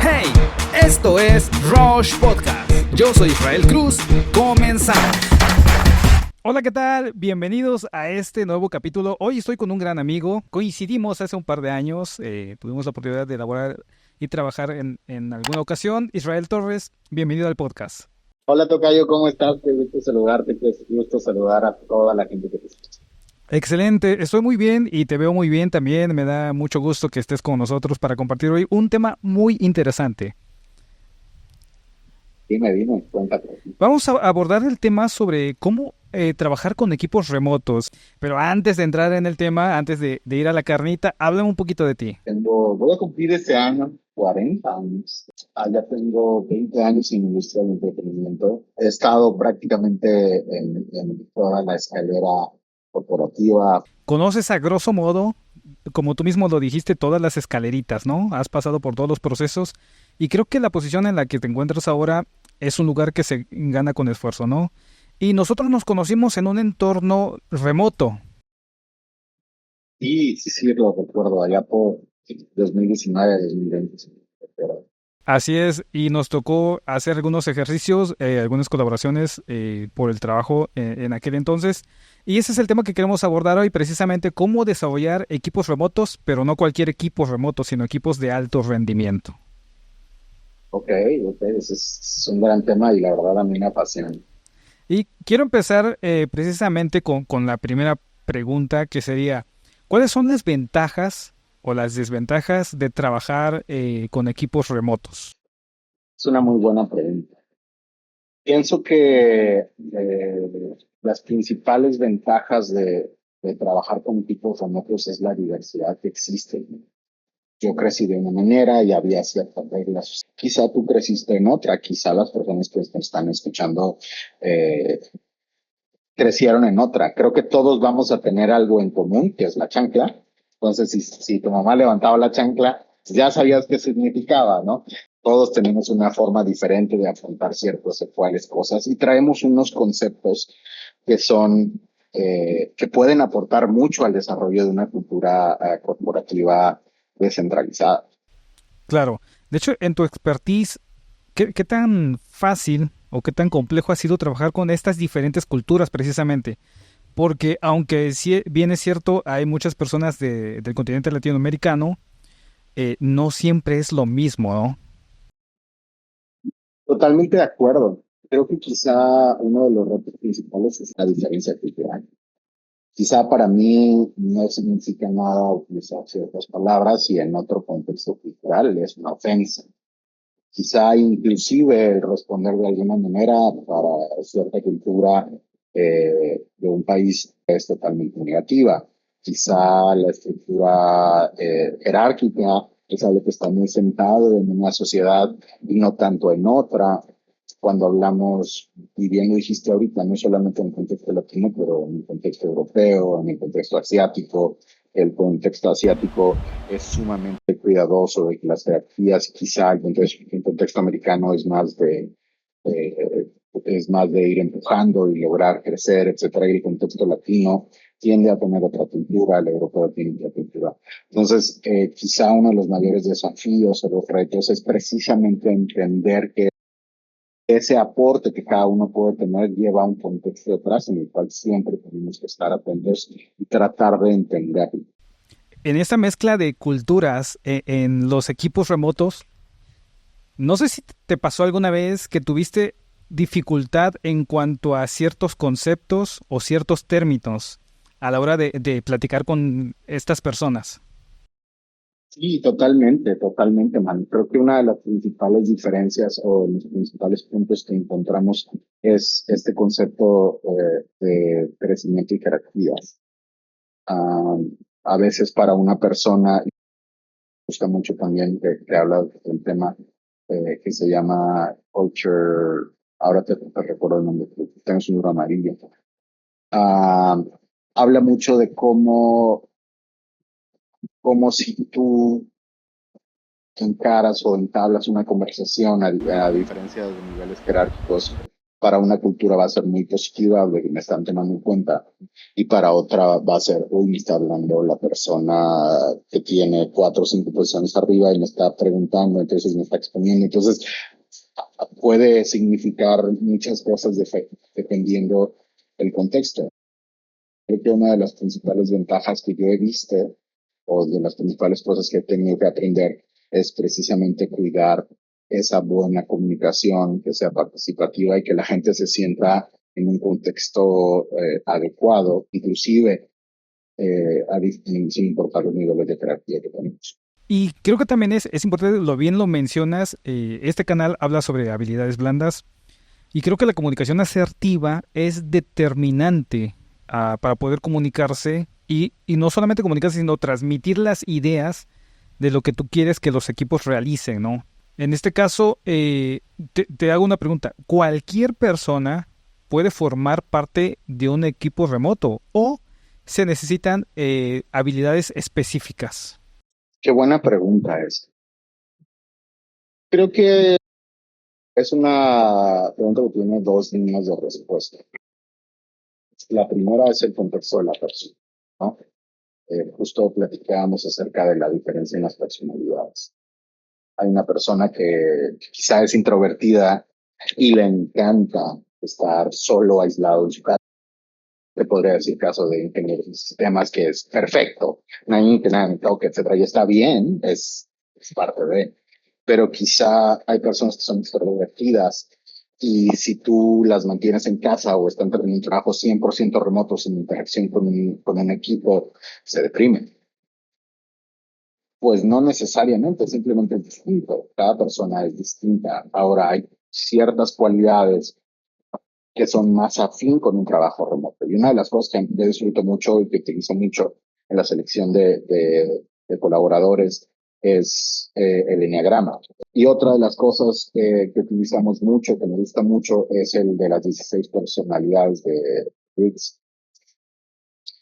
Hey, esto es Rush Podcast. Yo soy Israel Cruz. Comenzamos. Hola, ¿qué tal? Bienvenidos a este nuevo capítulo. Hoy estoy con un gran amigo. Coincidimos hace un par de años. Tuvimos la oportunidad de elaborar y trabajar en alguna ocasión. Israel Torres, bienvenido al podcast. Hola Tocayo, ¿cómo estás? Qué gusto saludarte, qué gusto saludar a toda la gente que te escucha. Excelente, estoy muy bien y te veo muy bien también. Me da mucho gusto que estés con nosotros para compartir hoy un tema muy interesante. Dime, cuéntate. Vamos a abordar el tema sobre cómo trabajar con equipos remotos. Pero antes de entrar en el tema, antes de ir a la carnita, háblame un poquito de ti. Voy a cumplir este año 40 años. Ya tengo 20 años en industria del entretenimiento. He estado prácticamente en toda la escalera corporativa. Conoces a grosso modo, como tú mismo lo dijiste, todas las escaleritas, ¿no? Has pasado por todos los procesos y creo que la posición en la que te encuentras ahora es un lugar que se gana con esfuerzo, ¿no? Y nosotros nos conocimos en un entorno remoto. Sí, lo recuerdo, allá por 2019, 2020. Pero Así es, y nos tocó hacer algunos ejercicios, algunas colaboraciones por el trabajo en aquel entonces. Y ese es el tema que queremos abordar hoy, precisamente cómo desarrollar equipos remotos, pero no cualquier equipo remoto, sino equipos de alto rendimiento. ok, ese es un gran tema y la verdad a mí me apasiona. Y quiero empezar precisamente con la primera pregunta, que sería, ¿cuáles son las ventajas o las desventajas de trabajar con equipos remotos? Es una muy buena pregunta. Pienso que las principales ventajas de trabajar con equipos remotos es la diversidad que existe. Yo crecí de una manera y había ciertas reglas. Quizá tú creciste en otra, quizá las personas que te están escuchando eh, crecieron en otra. Creo que todos vamos a tener algo en común, que es la chancla. Entonces, si tu mamá levantaba la chancla, ya sabías qué significaba, ¿no? Todos tenemos una forma diferente de afrontar ciertas o cuales cosas y traemos unos conceptos que son, que pueden aportar mucho al desarrollo de una cultura corporativa descentralizada. Claro, de hecho, en tu expertise, ¿qué tan fácil o qué tan complejo ha sido trabajar con estas diferentes culturas precisamente? Porque aunque sí, bien es cierto, hay muchas personas del continente latinoamericano, no siempre es lo mismo, ¿no? Totalmente de acuerdo. Creo que quizá uno de los retos principales es la diferencia cultural. Quizá para mí no significa nada utilizar ciertas palabras y en otro contexto cultural es una ofensa. Quizá inclusive el responder de alguna manera para cierta cultura de un país es totalmente negativa. Quizá la estructura jerárquica es algo que está muy sentado en una sociedad y no tanto en otra. Cuando hablamos, y bien lo dijiste ahorita, no solamente en el contexto latino, pero en el contexto europeo, en el contexto asiático, el contexto asiático es sumamente cuidadoso de que las jerarquías, quizá el contexto americano eh, es más de ir empujando y lograr crecer, etcétera, y el contexto latino tiende a tener otra cultura, el europeo tiene otra cultura. Entonces, quizá uno de los mayores desafíos o los retos es precisamente entender que ese aporte que cada uno puede tener lleva un contexto detrás en el cual siempre tenemos que estar atentos y tratar de entenderlo. En esta mezcla de culturas en los equipos remotos, no sé si te pasó alguna vez que tuviste dificultad en cuanto a ciertos conceptos o ciertos términos a la hora de platicar con estas personas. Sí, totalmente, man. Creo que una de las principales diferencias o los principales puntos que encontramos es este concepto de crecimiento y jerarquías. Ah, a veces para una persona, me gusta mucho también que habla del tema que se llama culture, ahora te recuerdo el nombre, tengo un libro amarillo. Ah, habla mucho de cómo si tú encaras o entablas una conversación a diferencia de niveles jerárquicos, para una cultura va a ser muy positiva, de que me están tomando en cuenta, y para otra va a ser, uy, me está hablando la persona que tiene 4 o 5 posiciones arriba y me está preguntando, entonces me está exponiendo. Entonces, puede significar muchas cosas dependiendo el contexto. Creo que una de las principales ventajas que yo he visto, o de las principales cosas que he tenido que aprender, es precisamente cuidar esa buena comunicación, que sea participativa y que la gente se sienta en un contexto adecuado, inclusive sin importar los niveles de jerarquía que tenemos. Y creo que también es importante, lo bien lo mencionas, este canal habla sobre habilidades blandas y creo que la comunicación asertiva es determinante para poder comunicarse y no solamente comunicarse, sino transmitir las ideas de lo que tú quieres que los equipos realicen, ¿no? En este caso, te hago una pregunta. ¿Cualquier persona puede formar parte de un equipo remoto o se necesitan habilidades específicas? Qué buena pregunta es. Creo que es una pregunta que tiene dos líneas de respuesta. La primera es el contexto de la persona, ¿no? Justo platicábamos acerca de la diferencia en las personalidades. Hay una persona que quizá es introvertida y le encanta estar solo, aislado en su casa. Te podría decir caso de ingeniero de sistemas que es perfecto, nadie que nada me toque, etcétera, y está bien, es parte de. Pero quizá hay personas que son extrovertidas y si tú las mantienes en casa o están teniendo un trabajo 100% remoto sin interacción con un equipo, se deprimen. Pues no necesariamente, simplemente es distinto. Cada persona es distinta. Ahora hay ciertas cualidades que son más afín con un trabajo remoto. Y una de las cosas que yo disfruto mucho y que utilizo mucho en la selección de colaboradores es el enneagrama. Y otra de las cosas que utilizamos mucho, que me gusta mucho, es el de las 16 personalidades de Briggs.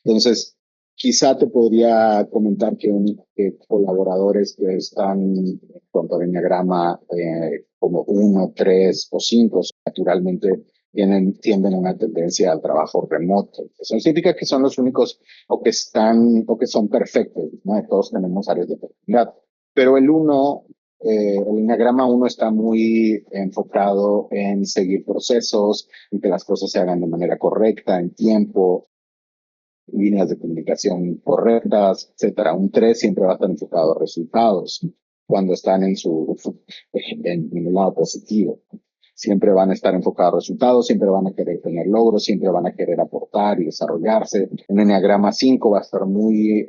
Entonces, quizá te podría comentar que colaboradores que están en cuanto al enneagrama como 1, 3 o 5, naturalmente tienden a una tendencia al trabajo remoto. Eso no significa que son los únicos o que son perfectos, ¿no? Todos tenemos áreas de oportunidad. Pero el enneagrama 1 está muy enfocado en seguir procesos, en que las cosas se hagan de manera correcta, en tiempo, líneas de comunicación correctas, etcétera. Un 3 siempre va a estar enfocado a resultados cuando están en el lado positivo. Siempre van a estar enfocados a resultados, siempre van a querer tener logros, siempre van a querer aportar y desarrollarse. Un enneagrama 5 va a estar muy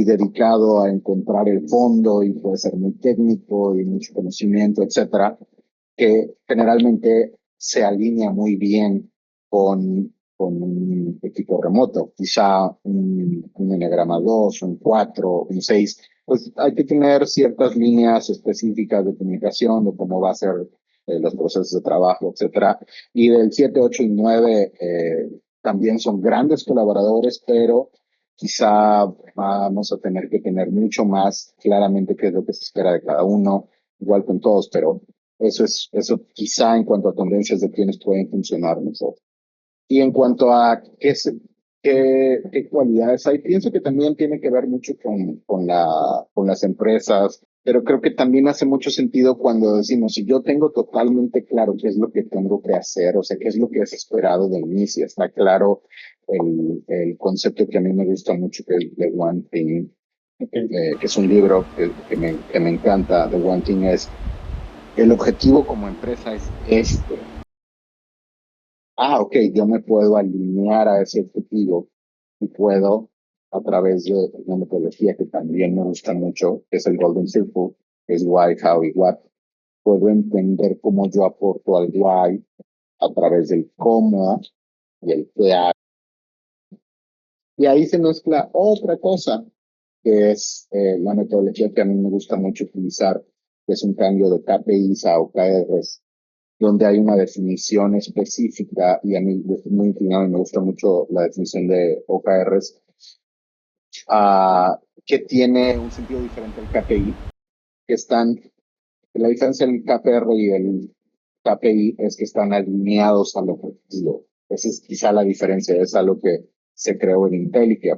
dedicado a encontrar el fondo y puede ser muy técnico y mucho conocimiento, etcétera, que generalmente se alinea muy bien con un equipo remoto, quizá un enneagrama 2, un 4, un 6, pues hay que tener ciertas líneas específicas de comunicación, de cómo va a ser los procesos de trabajo, etcétera. Y del 7, 8 y 9 también son grandes colaboradores, pero quizá vamos a tener que tener mucho más claramente qué es lo que se espera de cada uno, igual con todos, pero eso quizá en cuanto a tendencias de quienes pueden funcionar mejor. Y en cuanto a qué cualidades hay, pienso que también tiene que ver mucho con las empresas, pero creo que también hace mucho sentido cuando decimos, si yo tengo totalmente claro qué es lo que tengo que hacer, o sea, qué es lo que es esperado de mí, si está claro el concepto que a mí me gusta mucho, que es The One Thing, que es un libro que me encanta. The One Thing es, el objetivo como empresa es este. Ok, yo me puedo alinear a ese objetivo y puedo, a través de una metodología que también me gusta mucho, que es el Golden Circle, que es why, how y what, puedo entender cómo yo aporto al why a través del cómo y el qué hago. Y ahí se mezcla otra cosa, que es la metodología que a mí me gusta mucho utilizar, que es un cambio de KPIs a OKRs, donde hay una definición específica, y a mí yo estoy muy inclinado y me gusta mucho la definición de OKRs, que tiene un sentido diferente al KPI, que están, la diferencia entre el KPR KPI es que están alineados al objetivo. Esa es quizá la diferencia, es algo que se creó en Intel y que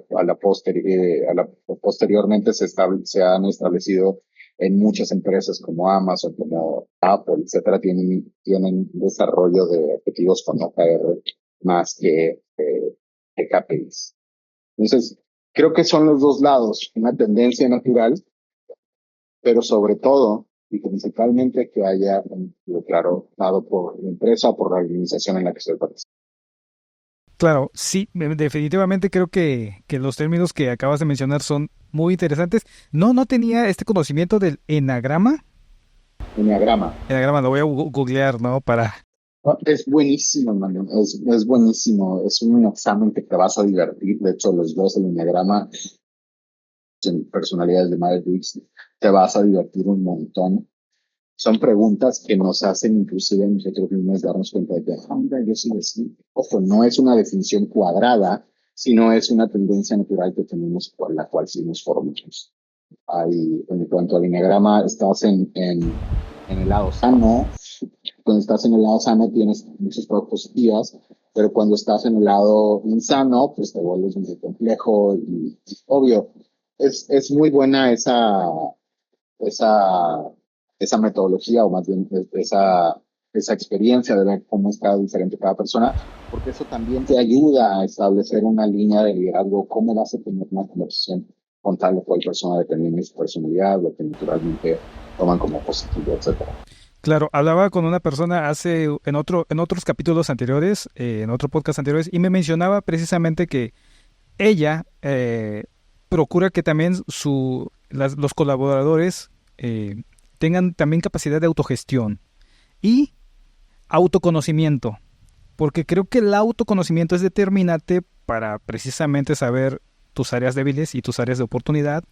posteriormente se han establecido en muchas empresas como Amazon, como Apple, etcétera, tienen desarrollo de objetivos con OKR más que KPIs. Entonces, creo que son los dos lados, una tendencia natural, pero sobre todo y principalmente que haya un claro dado por la empresa o por la organización en la que se participa. Claro, sí, definitivamente creo que los términos que acabas de mencionar son muy interesantes. No tenía este conocimiento del enagrama. Enneagrama. Enagrama, lo voy a googlear, ¿no? Para... No, es buenísimo, mano. Es buenísimo. Es un examen que te vas a divertir. De hecho, los dos del Enneagrama, en personalidades de Myers-Briggs, te vas a divertir un montón. Son preguntas que nos hacen inclusive nosotros mismos darnos cuenta de que, yo sí así. Ojo, no es una definición cuadrada, sino es una tendencia natural que tenemos por la cual sí nos formamos. Ahí, en cuanto al enneagrama, estás en el lado sano. Cuando estás en el lado sano tienes muchas cosas positivas, pero cuando estás en el lado insano, pues te vuelves muy complejo y obvio. Es muy buena esa, esa metodología o más bien esa experiencia de ver cómo está diferente cada persona, porque eso también te ayuda a establecer una línea de liderazgo, cómo vas a tener una conversación con tal o cual persona dependiendo de su personalidad, lo que naturalmente toman como positivo, etcétera. Claro, hablaba con una persona hace en otros capítulos anteriores, en otro podcast anteriores, y me mencionaba precisamente que ella procura que también los colaboradores tengan también capacidad de autogestión y autoconocimiento, porque creo que el autoconocimiento es determinante para precisamente saber tus áreas débiles y tus áreas de oportunidad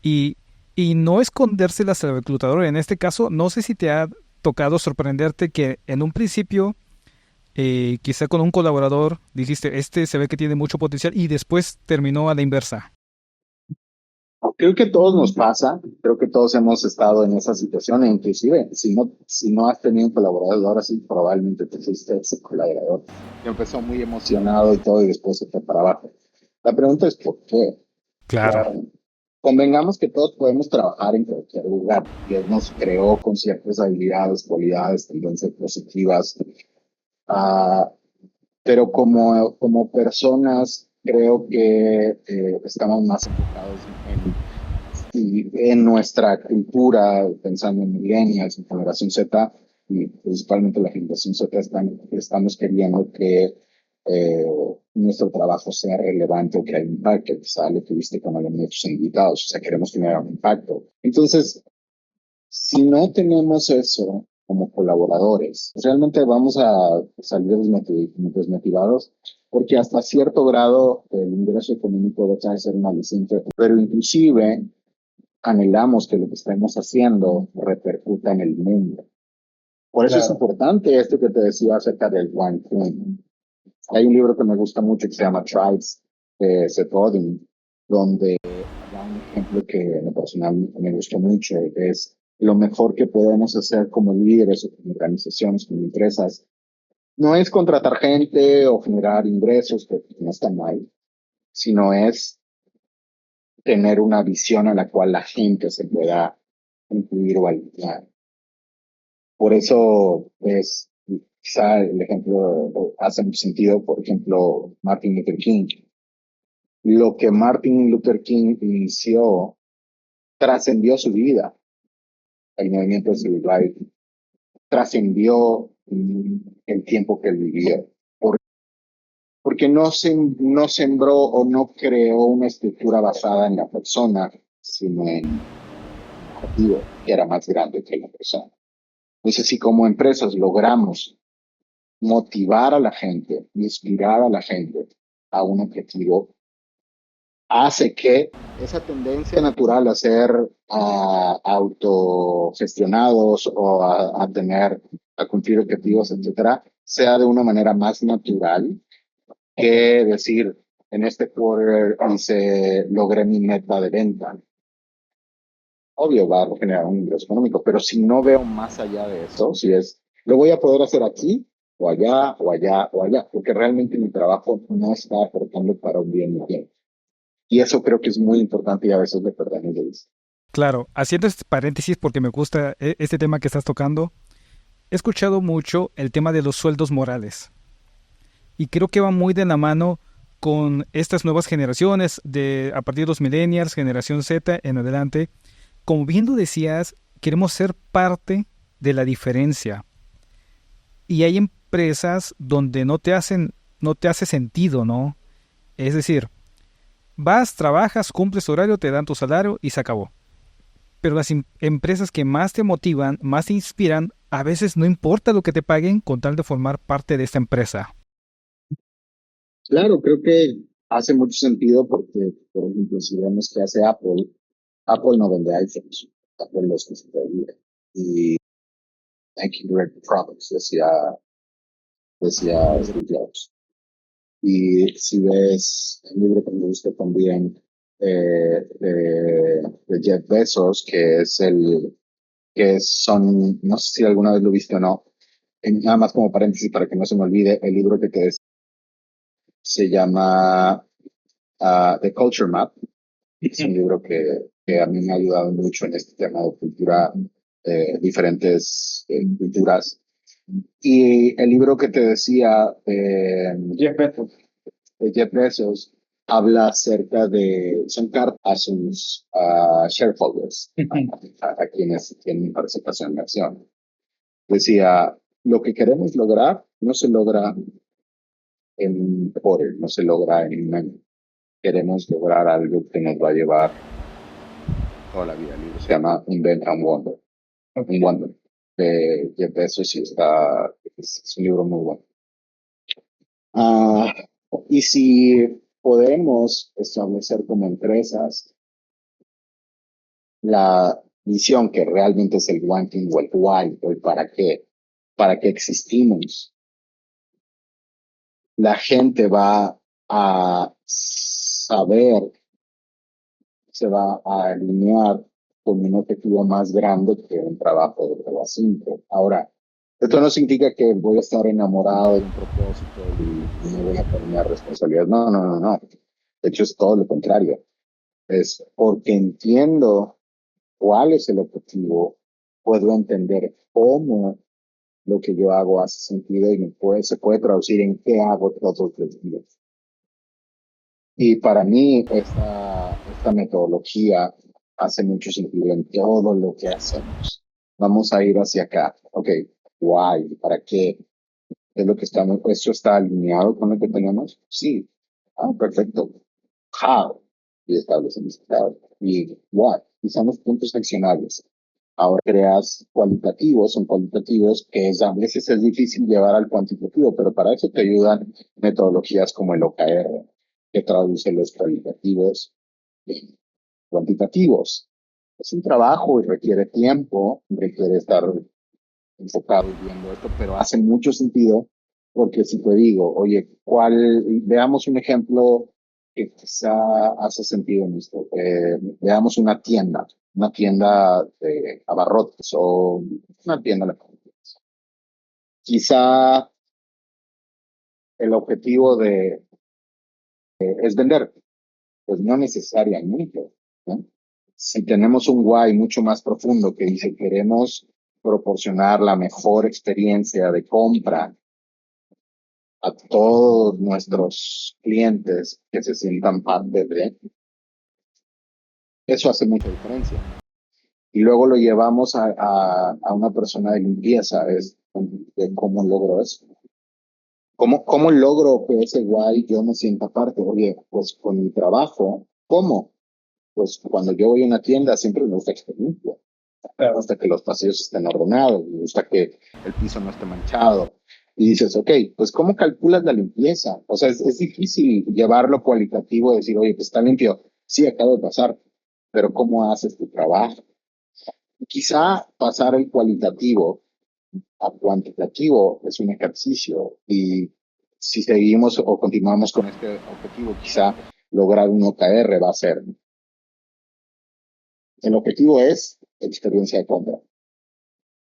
y, y no escondérselas al reclutador. En este caso, no sé si te ha tocado sorprenderte que en un principio quizá con un colaborador dijiste, este se ve que tiene mucho potencial y después terminó a la inversa. Creo que a todos nos pasa, creo que todos hemos estado en esa situación, e inclusive si no has tenido un colaborador, ahora sí probablemente te fuiste ese colaborador que empezó muy emocionado y todo y después se fue para abajo. La pregunta es ¿por qué? Claro. Claro, convengamos que todos podemos trabajar en cualquier lugar. Dios nos creó con ciertas habilidades, cualidades, tendencias positivas, uh, pero como personas creo que estamos más enfocados en nuestra cultura, pensando en millennials, en generación Z, y principalmente la generación Z, estamos queriendo que eh, nuestro trabajo sea relevante o que haya impacto. Quizá lo tuviste con elementos invitados, o sea, queremos tener un impacto. Entonces, si no tenemos eso como colaboradores, realmente vamos a salir desmotivados porque hasta cierto grado el ingreso económico deja de ser una aliciente, pero inclusive anhelamos que lo que estemos haciendo repercuta en el mundo. Por eso es importante esto que te decía acerca del One Thing. Hay un libro que me gusta mucho que se llama Tribes, de Seth Godin, donde da un ejemplo que en lo personal me gustó mucho, es lo mejor que podemos hacer como líderes o como organizaciones, como empresas. No es contratar gente o generar ingresos, que no está mal, sino es tener una visión a la cual la gente se pueda incluir o alinear. Por eso es, quizá el ejemplo hace mucho sentido, por ejemplo, Martin Luther King. Lo que Martin Luther King inició trascendió su vida. El movimiento de Civil Rights trascendió el tiempo que él vivió. Porque no sembró o no creó una estructura basada en la persona, sino en un objetivo que era más grande que la persona. Entonces, si como empresas logramos motivar a la gente, inspirar a la gente a un objetivo, hace que esa tendencia natural a ser autogestionados o a cumplir objetivos, etcétera, sea de una manera más natural que decir, en este quarter logré mi meta de venta. Obvio va a generar un ingreso económico, pero si no veo más allá de eso, si es Lo voy a poder hacer aquí o allá o allá o allá, porque realmente mi trabajo no está aportando para un bien mío. Y eso creo que es muy importante y a veces le perdemos de vista. Claro, haciendo este paréntesis porque me gusta este tema que estás tocando, he escuchado mucho el tema de los sueldos morales y creo que va muy de la mano con estas nuevas generaciones de a partir de los millennials, generación Z en adelante. Como bien tú decías, queremos ser parte de la diferencia y hay empresas donde no te hace sentido, ¿no? Es decir, vas, trabajas, cumples horario, te dan tu salario y se acabó. Pero las empresas que más te motivan, más te inspiran, a veces no importa lo que te paguen con tal de formar parte de esta empresa. Claro, creo que hace mucho sentido porque, por ejemplo, si vemos que hace Apple, Apple no vende iPhones, Apple los distribuye. Y Making Direct Products, decía Steve Jobs. Y si ves el libro que me gusta también de Jeff Bezos, no sé si alguna vez lo viste o no, nada más como paréntesis para que no se me olvide, el libro que te se llama The Culture Map. Es un libro que a mí me ha ayudado mucho en este tema de cultura, diferentes culturas. Y el libro que te decía de Jeff Bezos habla acerca son cartas a sus shareholders, a quienes tienen participación en la acción. Decía, lo que queremos lograr no se logra en un quarter, no se logra en un año. Queremos lograr algo que nos va a llevar toda la vida. El libro se llama Invent and Wonder. Un Wonder. De Jeff Bezos y es un libro muy bueno. Ah, y si podemos establecer como empresas la misión que realmente es el wanting o el why o el para qué existimos, la gente va a saber, se va a alinear con un objetivo más grande que un trabajo de 3 a 5. Ahora, esto no significa que voy a estar enamorado de un propósito y no voy a tener responsabilidad. No, no, no, no. De hecho, es todo lo contrario. Es porque entiendo cuál es el objetivo, puedo entender cómo lo que yo hago hace sentido y se puede traducir en qué hago todos los días. Y para mí, esta metodología hace mucho sentido en todo lo que hacemos. Vamos a ir hacia acá. Ok, why, ¿para qué? ¿Es lo que estamos, esto está alineado con lo que tenemos? Sí. Ah, perfecto. How, y establecemos how. Y what, y son los puntos accionables. Ahora creas cualitativos, son cualitativos que a veces es difícil llevar al cuantitativo, pero para eso te ayudan metodologías como el OKR, que traduce los cualitativos en cuantitativos. Es un trabajo y requiere tiempo, requiere estar enfocado viendo esto, pero hace mucho sentido porque si te digo, oye, veamos un ejemplo que quizá hace sentido en esto. Veamos una tienda de abarrotes o una tienda de quizá el objetivo es vender, pues no necesariamente, ¿no? Si tenemos un why mucho más profundo que dice queremos proporcionar la mejor experiencia de compra a todos nuestros clientes que se sientan parte de, eso hace mucha diferencia. Y luego lo llevamos a una persona de limpieza, es de cómo logro eso. ¿Cómo logro que ese guay yo me sienta parte? Oye, pues con mi trabajo, ¿cómo? Pues cuando yo voy a una tienda siempre me gusta que esté limpio. Me gusta que los pasillos estén ordenados, me gusta que el piso no esté manchado. Y dices, ok, pues ¿cómo calculas la limpieza? O sea, es difícil llevarlo cualitativo y decir, oye, pues está limpio. Sí, acaba de pasar, pero ¿cómo haces tu trabajo? Quizá pasar el cualitativo a cuantitativo es un ejercicio y si seguimos o continuamos con este objetivo, quizá lograr un OKR va a ser. El objetivo es experiencia de compra.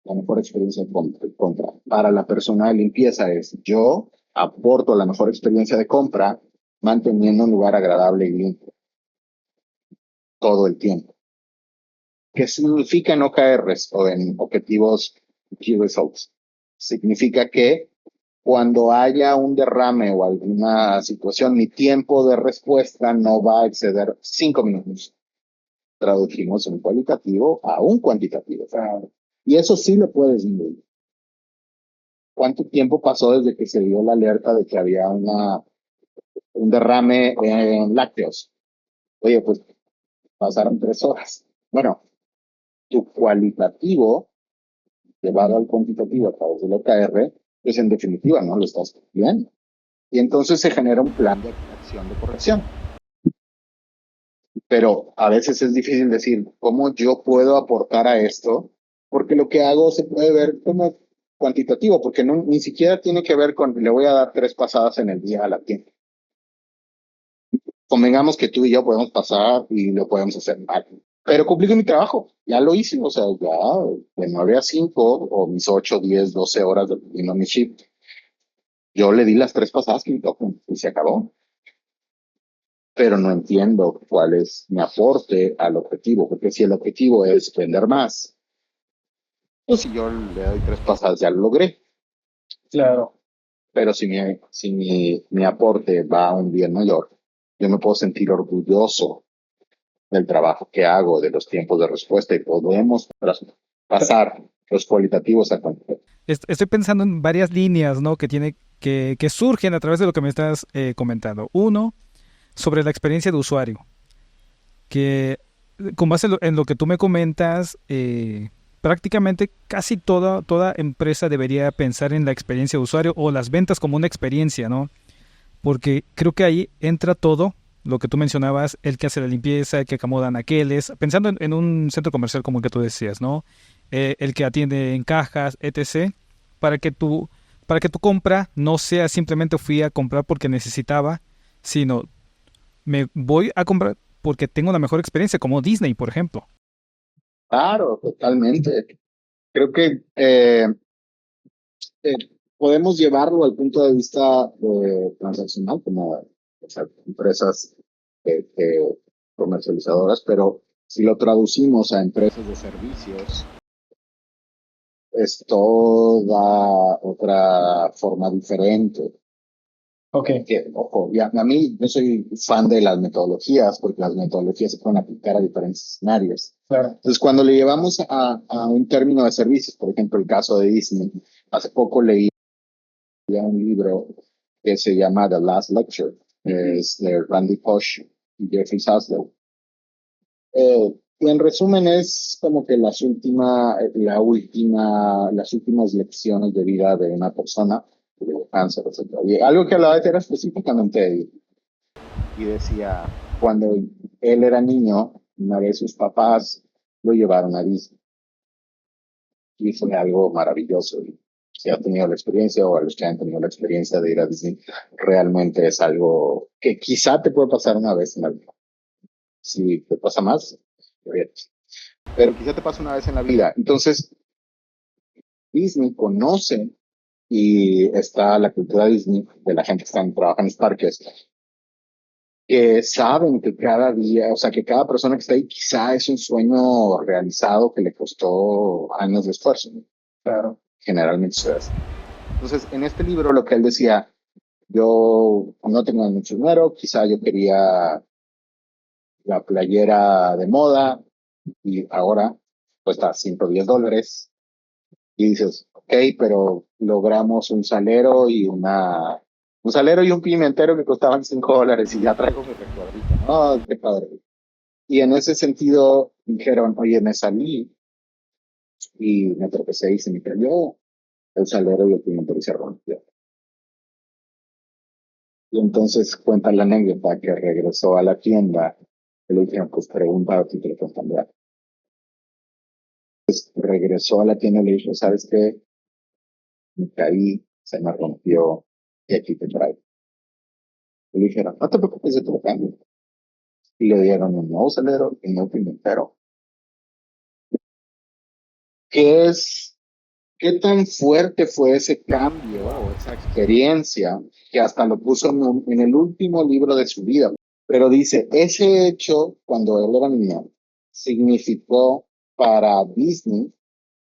la mejor experiencia de compra. Para la persona de limpieza es yo aporto la mejor experiencia de compra manteniendo un lugar agradable y limpio todo el tiempo. ¿Qué significa no caer en objetivos key results? Significa que cuando haya un derrame o alguna situación, mi tiempo de respuesta no va a exceder 5 minutos. Traducimos un cualitativo a un cuantitativo. Y eso sí lo puedes medir. ¿Cuánto tiempo pasó desde que se dio la alerta de que había un derrame en lácteos? Oye, pues pasaron 3 horas. Bueno, tu cualitativo llevado al cuantitativo a través del OKR, pues en definitiva no lo estás viendo. Y entonces se genera un plan de acción de corrección. Pero a veces es difícil decir cómo yo puedo aportar a esto, porque lo que hago se puede ver como cuantitativo, porque no, ni siquiera tiene que ver con le voy a dar 3 pasadas en el día a la tienda. Convengamos que tú y yo podemos pasar y lo podemos hacer mal. Pero cumplí con mi trabajo, ya lo hice, o sea, ya de 9 a 5 o mis 8, 10, 12 horas de mi shift, yo le di las 3 pasadas que me tocan y se acabó. Pero no entiendo cuál es mi aporte al objetivo, porque si el objetivo es vender más, pues si yo le doy 3 pasadas ya lo logré. Claro. Pero si mi aporte va a un bien mayor, yo me puedo sentir orgulloso del trabajo que hago, de los tiempos de respuesta y podemos pasar los cualitativos a cuantitativos. Estoy pensando en varias líneas, ¿no? Que surgen a través de lo que me estás comentando. Uno, sobre la experiencia de usuario, que con base en lo que tú me comentas, prácticamente casi toda empresa debería pensar en la experiencia de usuario o las ventas como una experiencia, ¿no? Porque creo que ahí entra todo lo que tú mencionabas, el que hace la limpieza, el que acomoda anaqueles, pensando en un centro comercial como el que tú decías, ¿no? El que atiende en cajas, etc., para que tu compra no sea simplemente fui a comprar porque necesitaba, sino me voy a comprar porque tengo una mejor experiencia, como Disney, por ejemplo. Claro, totalmente. Creo que eh, podemos llevarlo al punto de vista transaccional, como o sea, empresas comercializadoras, pero si lo traducimos a empresas de servicios, es toda otra forma diferente. Ok. Que, ojo, ya, a mí yo soy fan de las metodologías, porque las metodologías se pueden aplicar a diferentes escenarios. Claro. Entonces, cuando le llevamos a un término de servicios, por ejemplo, el caso de Disney, hace poco leí un libro que se llama The Last Lecture, es de Randy Pausch y Jeffrey Zaslow. Y en resumen es como que las últimas lecciones de vida de una persona que le dio cáncer, etc. Y algo que hablaba era específicamente de él. Y decía, cuando él era niño, una vez sus papás lo llevaron a Disney. Y fue algo maravilloso. Y si han tenido la experiencia o a los que han tenido la experiencia de ir a Disney, realmente es algo que quizá te puede pasar una vez en la vida. Si te pasa más, bien. Pero quizá te pasa una vez en la vida. Entonces, Disney conoce y está la cultura Disney de la gente que trabaja en los parques, que saben que cada día, o sea, que cada persona que está ahí quizá es un sueño realizado que le costó años de esfuerzo. Claro. Generalmente sucede. Entonces, en este libro lo que él decía, yo no tengo mucho dinero, quizá yo quería la playera de moda y ahora cuesta $110. Y dices, ok, pero logramos un salero y un pimentero que costaban $5 y ya traigo mi recuerdito, ¿no? Qué padre. Y en ese sentido dijeron, oye, me salí y me tropecé y se me cayó el salero y el pimentero y se rompió. Y entonces cuenta la anécdota que regresó a la tienda y le dijeron, pues pregunta a ti te lo puedes cambiar. Regresó a la tienda y le dijo, ¿sabes qué? Me caí, se me rompió y aquí te traigo. Y le dijeron, no te preocupes, yo te lo cambio. Y le dieron un nuevo salero y un nuevo pimentero. ¿Qué es ¿Qué tan fuerte fue ese cambio o esa experiencia que hasta lo puso en el último libro de su vida? Pero dice, ese hecho, cuando él era niño, significó para Disney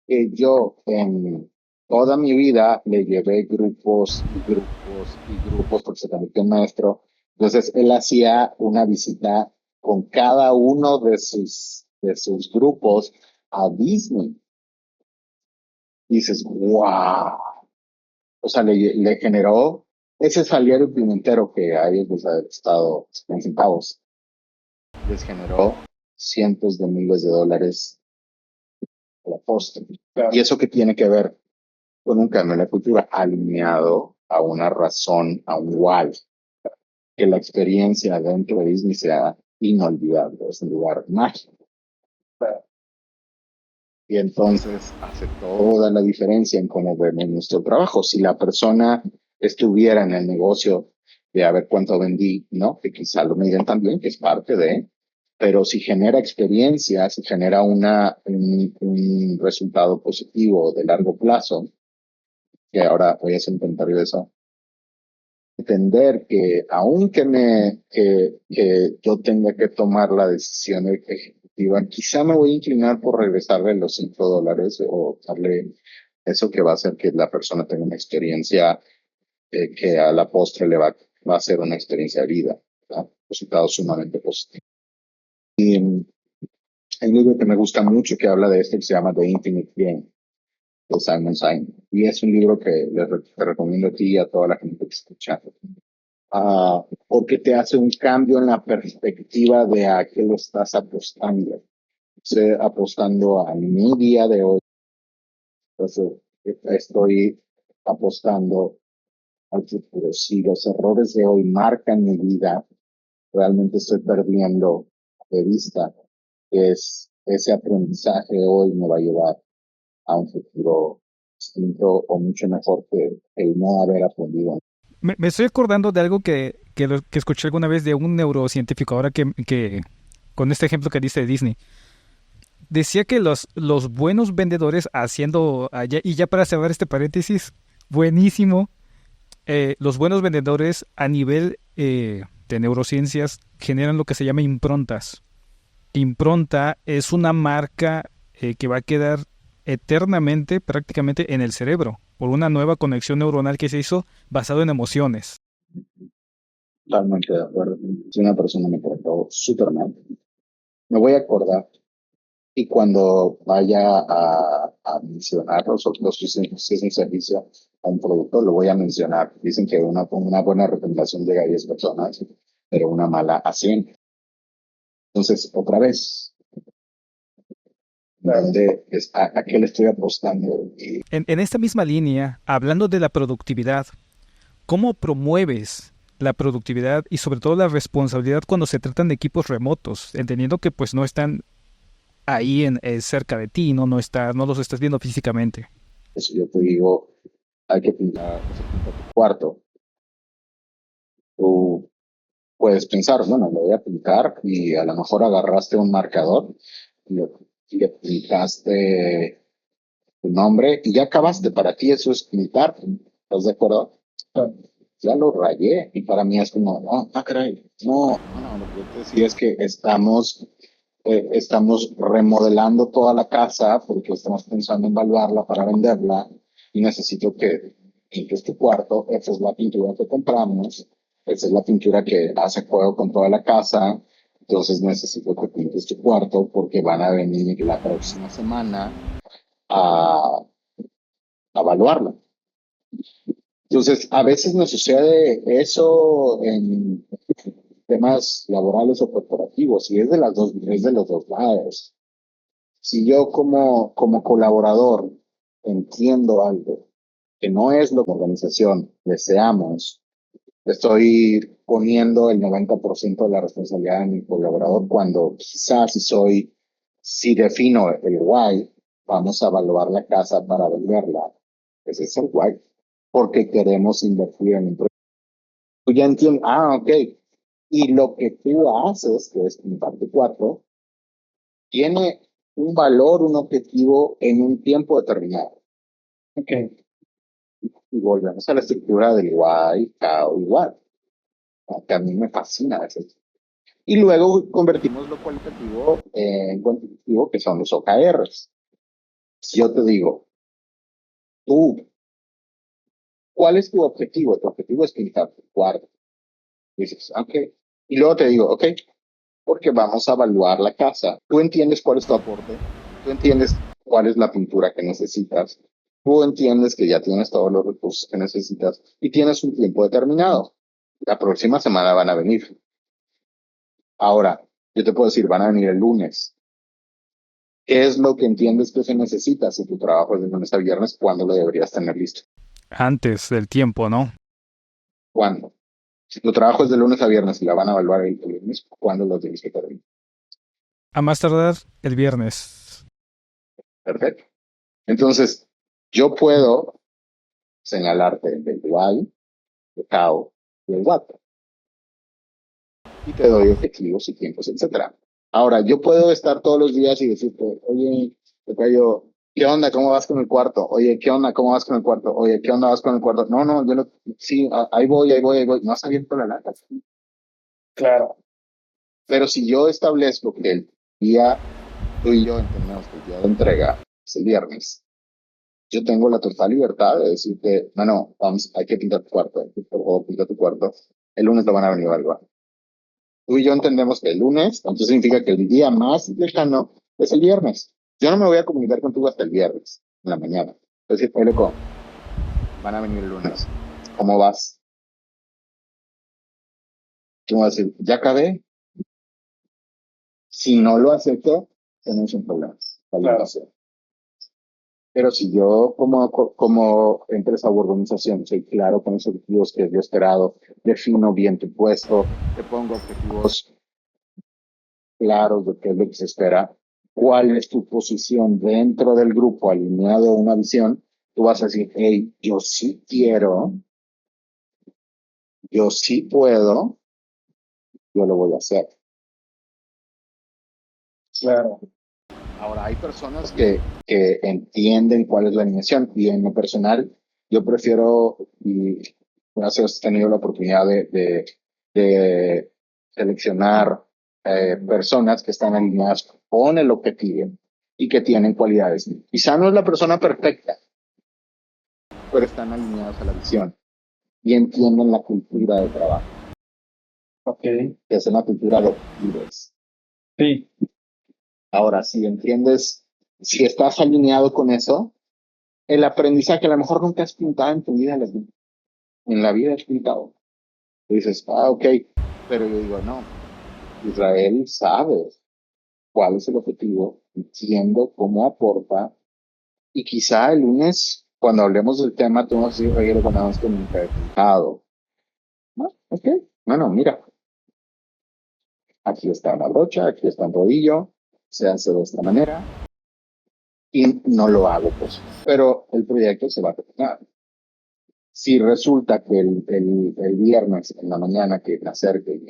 que yo en toda mi vida le llevé grupos y grupos y grupos, porque se convirtió en maestro. Entonces, él hacía una visita con cada uno de sus grupos a Disney. Y dices, wow. O sea, le generó ese salario pimentero que a ellos les ha estado en centavos. Les generó cientos de miles de dólares a la postre. ¿Y eso qué tiene que ver con un cambio en la cultura alineado a una razón, a un why? Que la experiencia dentro de Disney sea inolvidable, es un lugar mágico. Y entonces hace toda la diferencia en cómo vemos nuestro trabajo. Si la persona estuviera en el negocio de a ver cuánto vendí, ¿no? Que quizá lo miden también, que es parte de, pero si genera experiencia, si genera un resultado positivo de largo plazo, que ahora voy a hacer un comentario de eso, entender que aunque que yo tenga que tomar la decisión ejecutiva, quizá me voy a inclinar por regresarle los $5 o darle eso que va a hacer que la persona tenga una experiencia que a la postre va a ser una experiencia de vida, ¿verdad? Resultados sumamente positivos. Y hay un libro que me gusta mucho que habla de esto que se llama The Infinite Game de Simon Sinek. Y es un libro que te recomiendo a ti y a toda la gente que escucha. Porque te hace un cambio en la perspectiva de a qué lo estás apostando. Estoy apostando a mi día de hoy. Entonces, estoy apostando al futuro. Si los errores de hoy marcan mi vida, realmente estoy perdiendo de vista que es ese aprendizaje de hoy me va a llevar a un futuro distinto o mucho mejor que el no haber aprendido. Me estoy acordando de algo que escuché alguna vez de un neurocientífico, ahora que con este ejemplo que dice de Disney. Decía que los buenos vendedores haciendo allá, y ya para cerrar este paréntesis, buenísimo, los buenos vendedores a nivel de neurociencias generan lo que se llama improntas. Impronta es una marca que va a quedar eternamente, prácticamente en el cerebro, por una nueva conexión neuronal que se hizo basado en emociones. Totalmente de acuerdo. Si una persona me trató súper mal, me voy a acordar y cuando vaya a mencionar los otros, si es un servicio a un producto, lo voy a mencionar. Dicen que una buena recomendación llega a 10 personas, pero una mala a 100. Entonces, otra vez, ¿a qué le estoy apostando? Y En esta misma línea, hablando de la productividad, ¿cómo promueves la productividad y sobre todo la responsabilidad cuando se tratan de equipos remotos, entendiendo que pues no están ahí cerca de ti, no los estás viendo físicamente? eso yo te digo, hay que pintar, tu cuarto. Tú puedes pensar, bueno, lo voy a pintar y a lo mejor agarraste un marcador y le pintaste tu nombre y ya acabaste. Para ti eso es pintar, ¿estás de acuerdo? Ya lo rayé y para mí es como, caray, no, lo que yo te decía es que estamos remodelando toda la casa porque estamos pensando en evaluarla para venderla y necesito que pintes tu cuarto. Esa es la pintura que compramos. Esa es la pintura que hace juego con toda la casa. Entonces necesito que pintes tu cuarto porque van a venir la próxima semana a, a evaluarla. Entonces, a veces nos sucede eso en temas laborales o corporativos y es de los dos lados. Si yo como colaborador entiendo algo que no es lo que la organización deseamos, estoy poniendo el 90% de la responsabilidad en mi colaborador cuando quizás si defino el why, vamos a evaluar la casa para venderla. Ese es el why, porque queremos invertir en un proyecto. Tú ya entiendes, ok, y lo que tú haces, que es mi parte 4 tiene un valor, un objetivo en un tiempo determinado. Ok. Y volvemos a la estructura del why, how y what, que a mí me fascina eso. Y luego convertimos lo cualitativo en cuantitativo, que son los OKRs. Si yo te digo, tú, ¿cuál es tu objetivo? Tu objetivo es pintar tu cuarto. Dices, ok. Y luego te digo, ok, porque vamos a evaluar la casa. Tú entiendes cuál es tu aporte, tú entiendes cuál es la pintura que necesitas, tú entiendes que ya tienes todos los recursos que necesitas y tienes un tiempo determinado. La próxima semana van a venir. Ahora, yo te puedo decir, van a venir el lunes. ¿Qué es lo que entiendes que se necesita si tu trabajo es de lunes a viernes? ¿Cuándo lo deberías tener listo? Antes del tiempo, ¿no? ¿Cuándo? Si tu trabajo es de lunes a viernes y la van a evaluar el lunes, ¿cuándo lo tienes que terminar? A más tardar el viernes. Perfecto. Entonces, yo puedo señalarte el why, el how y el what. Y te doy objetivos y tiempos, etcétera. Ahora, yo puedo estar todos los días y decirte, oye, Tocayo, ¿qué onda? ¿Cómo vas con el cuarto? Oye, ¿qué onda? ¿Cómo vas con el cuarto? Oye, ¿qué onda vas con el cuarto? No, no, yo no, sí, ahí voy, ahí voy, ahí voy. No has abierto la lata. Claro. Pero si yo establezco que el día, tú y yo entendemos que el día de entrega es el viernes, yo tengo la total libertad de decirte, no, no, vamos, hay que pintar tu cuarto, o pintar tu cuarto. El lunes lo van a venir a evaluar. Tú y yo entendemos que el lunes, entonces significa que el día más lejano es el viernes. Yo no me voy a comunicar contigo hasta el viernes, en la mañana. Es decir, oye, loco, van a venir el lunes. ¿Cómo vas? Tú me vas a decir, ya acabé. Si no lo acepto, tenemos un problema. Claro. Pero si yo como empresa u organización soy claro con los objetivos que yo he esperado, defino bien tu puesto, te pongo objetivos claros de qué es lo que se espera, cuál es tu posición dentro del grupo alineado a una visión, tú vas a decir, hey, yo sí quiero, yo sí puedo, yo lo voy a hacer. Claro. Ahora, hay personas que entienden cuál es la alineación y en lo personal, yo prefiero, y gracias, he tenido la oportunidad de seleccionar personas que están alineadas con el objetivo y que tienen cualidades. Quizá no es la persona perfecta, pero están alineados a la visión y entienden la cultura de trabajo. Ok. Que es una cultura de líderes. Sí. Ahora, si entiendes, si estás alineado con eso, el aprendizaje, a lo mejor nunca has pintado en tu vida, en la vida has pintado. Y dices, ok, pero yo digo, no, Israel sabe cuál es el objetivo, entiendo cómo aporta, y quizá el lunes, cuando hablemos del tema, tú vas a decir, oye, lo ganamos con un pintado. ¿No? Ok, bueno, mira, aquí está una brocha, aquí está un rodillo, se hace de esta manera, y no lo hago, pues, pero el proyecto se va a terminar. Si resulta que el viernes en la mañana que me acerque y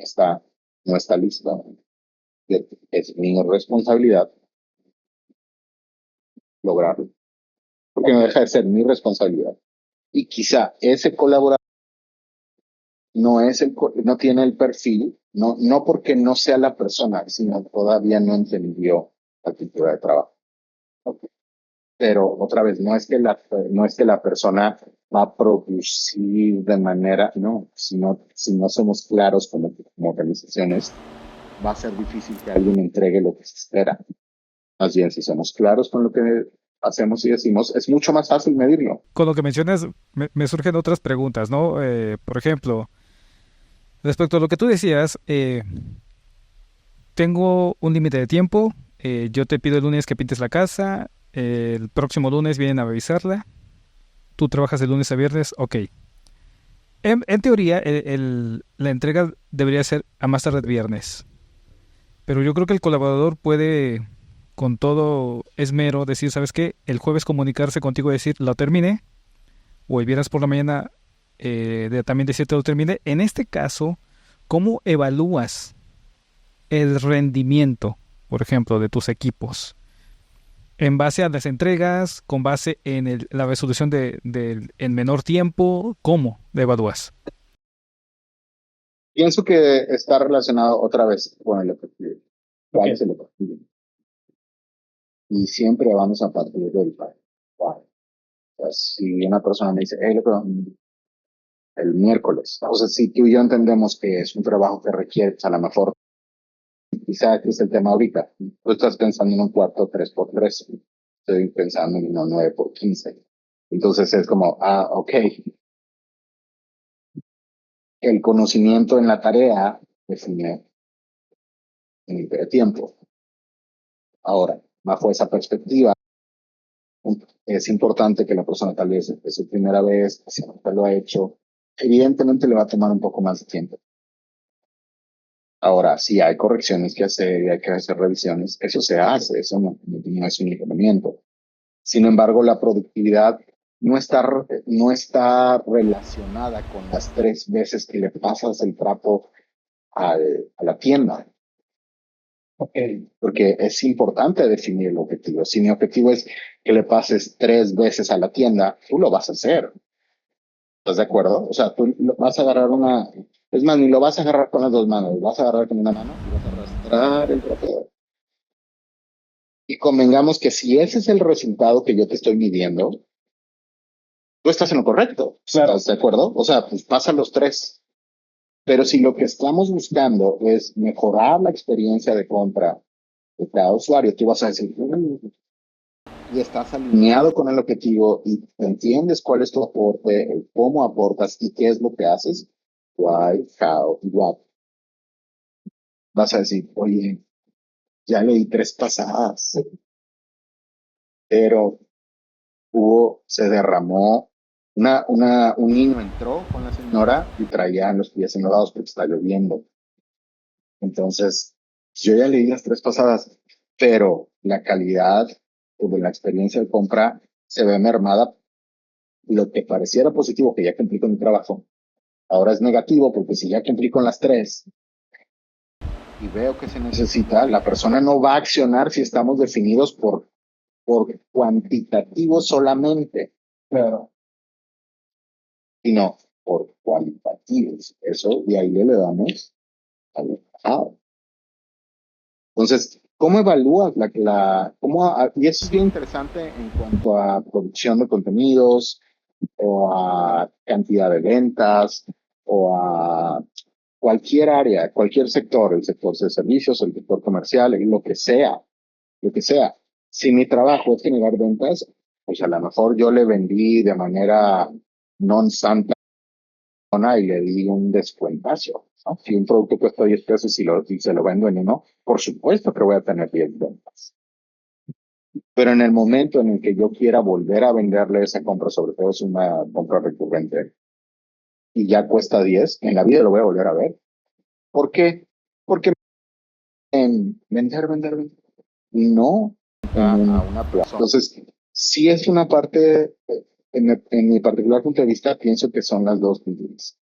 no está listo, es mi responsabilidad lograrlo, porque no deja de ser mi responsabilidad. Y quizá ese colaborador no tiene el perfil, no porque no sea la persona, sino todavía no entendió la cultura de trabajo. Okay. Pero otra vez, no es que la persona va a producir de manera, no, si no somos claros como organizaciones, va a ser difícil que alguien entregue lo que se espera. Más bien, si somos claros con lo que hacemos y decimos, es mucho más fácil medirlo. Con lo que mencionas, me surgen otras preguntas, ¿no? Por ejemplo, respecto a lo que tú decías, tengo un límite de tiempo, yo te pido el lunes que pintes la casa, el próximo lunes vienen a revisarla, tú trabajas de lunes a viernes, ok. En teoría, la entrega debería ser a más tarde el viernes, pero yo creo que el colaborador puede, con todo esmero, decir, ¿sabes qué? El jueves comunicarse contigo y decir, lo terminé, o el viernes por la mañana también decirte lo terminé. En este caso, ¿cómo evalúas el rendimiento, por ejemplo, de tus equipos? En base a las entregas, con base en la resolución en menor tiempo, ¿cómo lo evalúas? Pienso que está relacionado otra vez con el objetivo. ¿Cuál es el objetivo? Y siempre vamos a partir del cuál. O sea, si una persona me dice, hey, loco, el miércoles, o sea, si tú y yo entendemos que es un trabajo que requiere, pues, a lo mejor, quizás este es el tema ahorita, tú estás pensando en un cuarto 3x3, estoy pensando en uno 9x15. Entonces es como, ok, el conocimiento en la tarea define el tiempo. Ahora, bajo esa perspectiva, es importante que la persona tal vez es su primera vez, si nunca lo ha hecho, evidentemente le va a tomar un poco más de tiempo. Ahora, si hay correcciones que hacer y hay que hacer revisiones, eso se hace, eso no es un impedimento. Sin embargo, la productividad no está relacionada con las 3 veces que le pasas el trapo a la tienda. Porque es importante definir el objetivo. Si mi objetivo es que le pases 3 veces a la tienda, tú lo vas a hacer. ¿Estás de acuerdo? O sea, vas a agarrar es más, ni lo vas a agarrar con las dos manos, lo vas a agarrar con una mano y vas a arrastrar el trofeo. Y convengamos que si ese es el resultado que yo te estoy midiendo, tú estás en lo correcto. Claro. ¿Estás de acuerdo? O sea, pues pasa los 3. Pero si lo que estamos buscando es mejorar la experiencia de compra de cada usuario, tú vas a decir, y estás alineado con el objetivo y entiendes cuál es tu aporte, cómo aportas y qué es lo que haces, why, how y what. Vas a decir, oye, ya leí 3 pasadas, pero se derramó, un niño entró con la señora y traía los pies enlodados porque está lloviendo. Entonces, yo ya leí las 3 pasadas, pero la calidad de la experiencia de compra se ve mermada. Lo que pareciera positivo, que ya cumplí con mi trabajo, ahora es negativo, porque si ya cumplí con las 3 y veo que se necesita, la persona no va a accionar si estamos definidos por cuantitativo solamente. Claro. Sino por cualitativos. Eso, de ahí le damos al pasado. Entonces, ¿cómo evalúas y eso es bien interesante en cuanto a producción de contenidos, o a cantidad de ventas, o a cualquier área, cualquier sector, el sector de servicios, el sector comercial, lo que sea. Si mi trabajo es generar ventas, pues a lo mejor yo le vendí de manera non santa y le di un descuentazo, ¿no? Si un producto cuesta 10 pesos y se lo vendo en uno, por supuesto que voy a tener 10 ventas. Pero en el momento en el que yo quiera volver a venderle esa compra, sobre todo es una compra recurrente, y ya cuesta 10, en la vida lo voy a volver a ver. ¿Por qué? Porque en vender, no a una plaza. Entonces, sí es una parte, en mi particular punto de vista, pienso que son las dos culturas.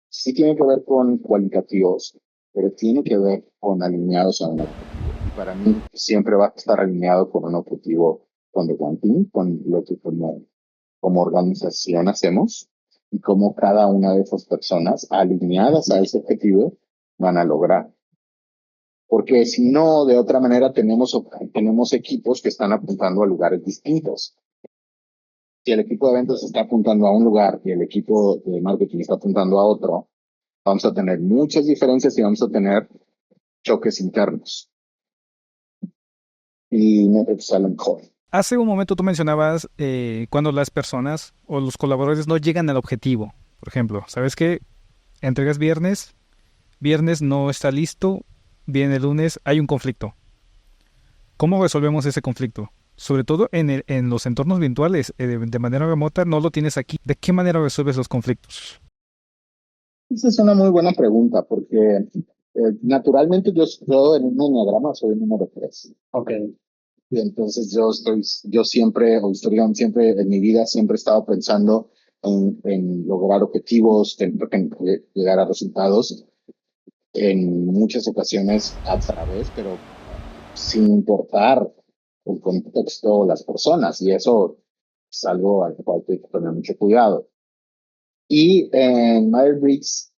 Sí tiene que ver con cualitativos, pero tiene que ver con alineados a un objetivo. Y para mí siempre va a estar alineado con un objetivo con The One Team, con lo que como organización hacemos y cómo cada una de esas personas alineadas a ese objetivo van a lograr. Porque si no, de otra manera tenemos equipos que están apuntando a lugares distintos. Si el equipo de ventas está apuntando a un lugar y el equipo de marketing está apuntando a otro, vamos a tener muchas diferencias y vamos a tener choques internos. Y no salen mejor. Hace un momento tú mencionabas cuando las personas o los colaboradores no llegan al objetivo. Por ejemplo, ¿sabes qué? Entregas viernes no está listo, viene el lunes, hay un conflicto. ¿Cómo resolvemos ese conflicto? Sobre todo en los entornos virtuales, de manera remota, no lo tienes aquí. ¿De qué manera resuelves los conflictos? Esa es una muy buena pregunta, porque naturalmente yo en un enneagrama soy el número 3. Ok. Y entonces yo siempre, o históricamente siempre en mi vida, siempre he estado pensando en lograr objetivos, en llegar a resultados, en muchas ocasiones a través, pero sin importar el contexto, las personas, y eso es algo al cual hay que tener mucho cuidado. Y en Myers-Briggs,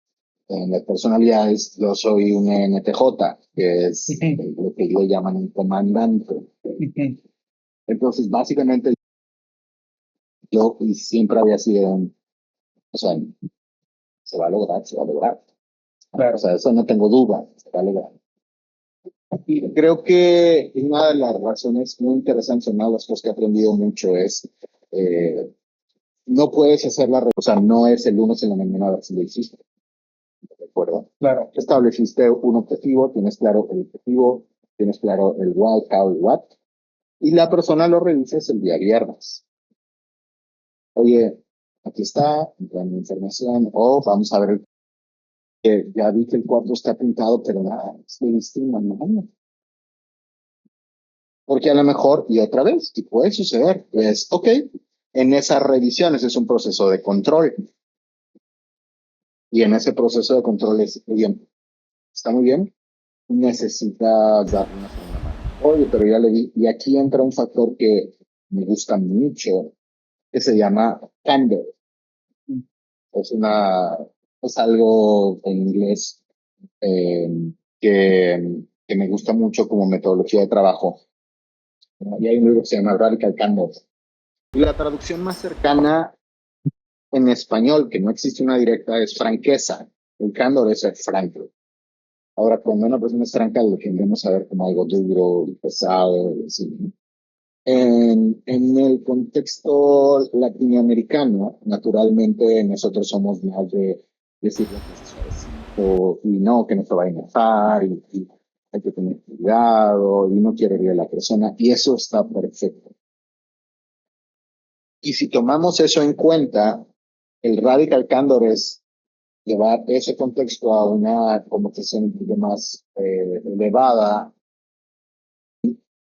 en las personalidades, yo soy un NTJ, que es lo que ellos llaman un comandante. Entonces, básicamente, yo siempre había sido o sea, se va a lograr, se va a lograr. Claro. O sea, eso no tengo duda, se va a lograr. Y creo que una de las razones muy interesantes, una de las cosas que he aprendido mucho es, no puedes hacer o sea, no es el lunes en la mañana a ver si lo hiciste, ¿de acuerdo? Claro. Estableciste un objetivo, tienes claro el objetivo, tienes claro el why, how y what, y la persona lo revisas el día viernes. Oye, aquí está, la información, o vamos a ver, ya vi que el cuarto está pintado, pero nada, es de mañana. Porque a lo mejor, y otra vez, y puede suceder, es, ok, en esas revisiones es un proceso de control. Y en ese proceso de control es, bien, está muy bien, necesitas dar una segunda mano. Oye, pero ya le di, y aquí entra un factor que me gusta mucho, que se llama candor. Es es algo en inglés eh, que me gusta mucho como metodología de trabajo. Y hay un libro que se llama Radical Candor. Y la traducción más cercana en español, que no existe una directa, es franqueza. El candor es ser franco. Ahora, cuando una persona es franca, lo tendemos a ver como algo duro, pesado, así. En el contexto latinoamericano, naturalmente nosotros somos más de decir las cosas suavecito, y no, que no se va a enojar, y hay que tener cuidado, y no quiere herir a la persona, y eso está perfecto. Y si tomamos eso en cuenta, el radical candor es llevar ese contexto a una conversación un poco más elevada,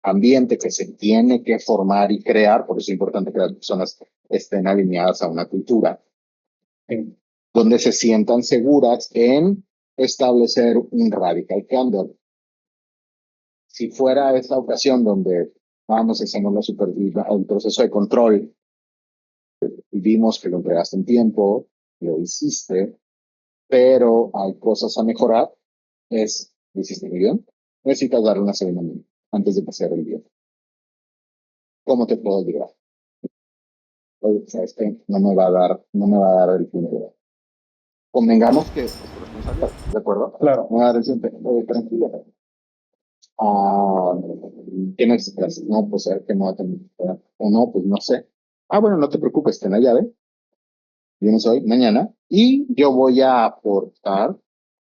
ambiente que se tiene que formar y crear, por eso es importante que las personas estén alineadas a una cultura, donde se sientan seguras en establecer un radical candor. Si fuera esta ocasión donde vamos, hacemos la supervisión, el proceso de control, y vimos que lo entregaste en tiempo, lo hiciste, pero hay cosas a mejorar, lo hiciste muy bien, necesitas darle una segunda mano antes de pasar el día. ¿Cómo te puedo ayudar? Oye, ¿sabes qué? No me va a dar el tiempo. Convengamos que es tu responsabilidad, ¿de acuerdo? Claro. No va a dar el tiempo. Oye, tranquilo. ¿Qué necesitas? No, pues a ver qué me va a tener que esperar. O no, pues no sé. Bueno, no te preocupes, ten la llave. Vienes hoy, mañana, y yo voy a aportar,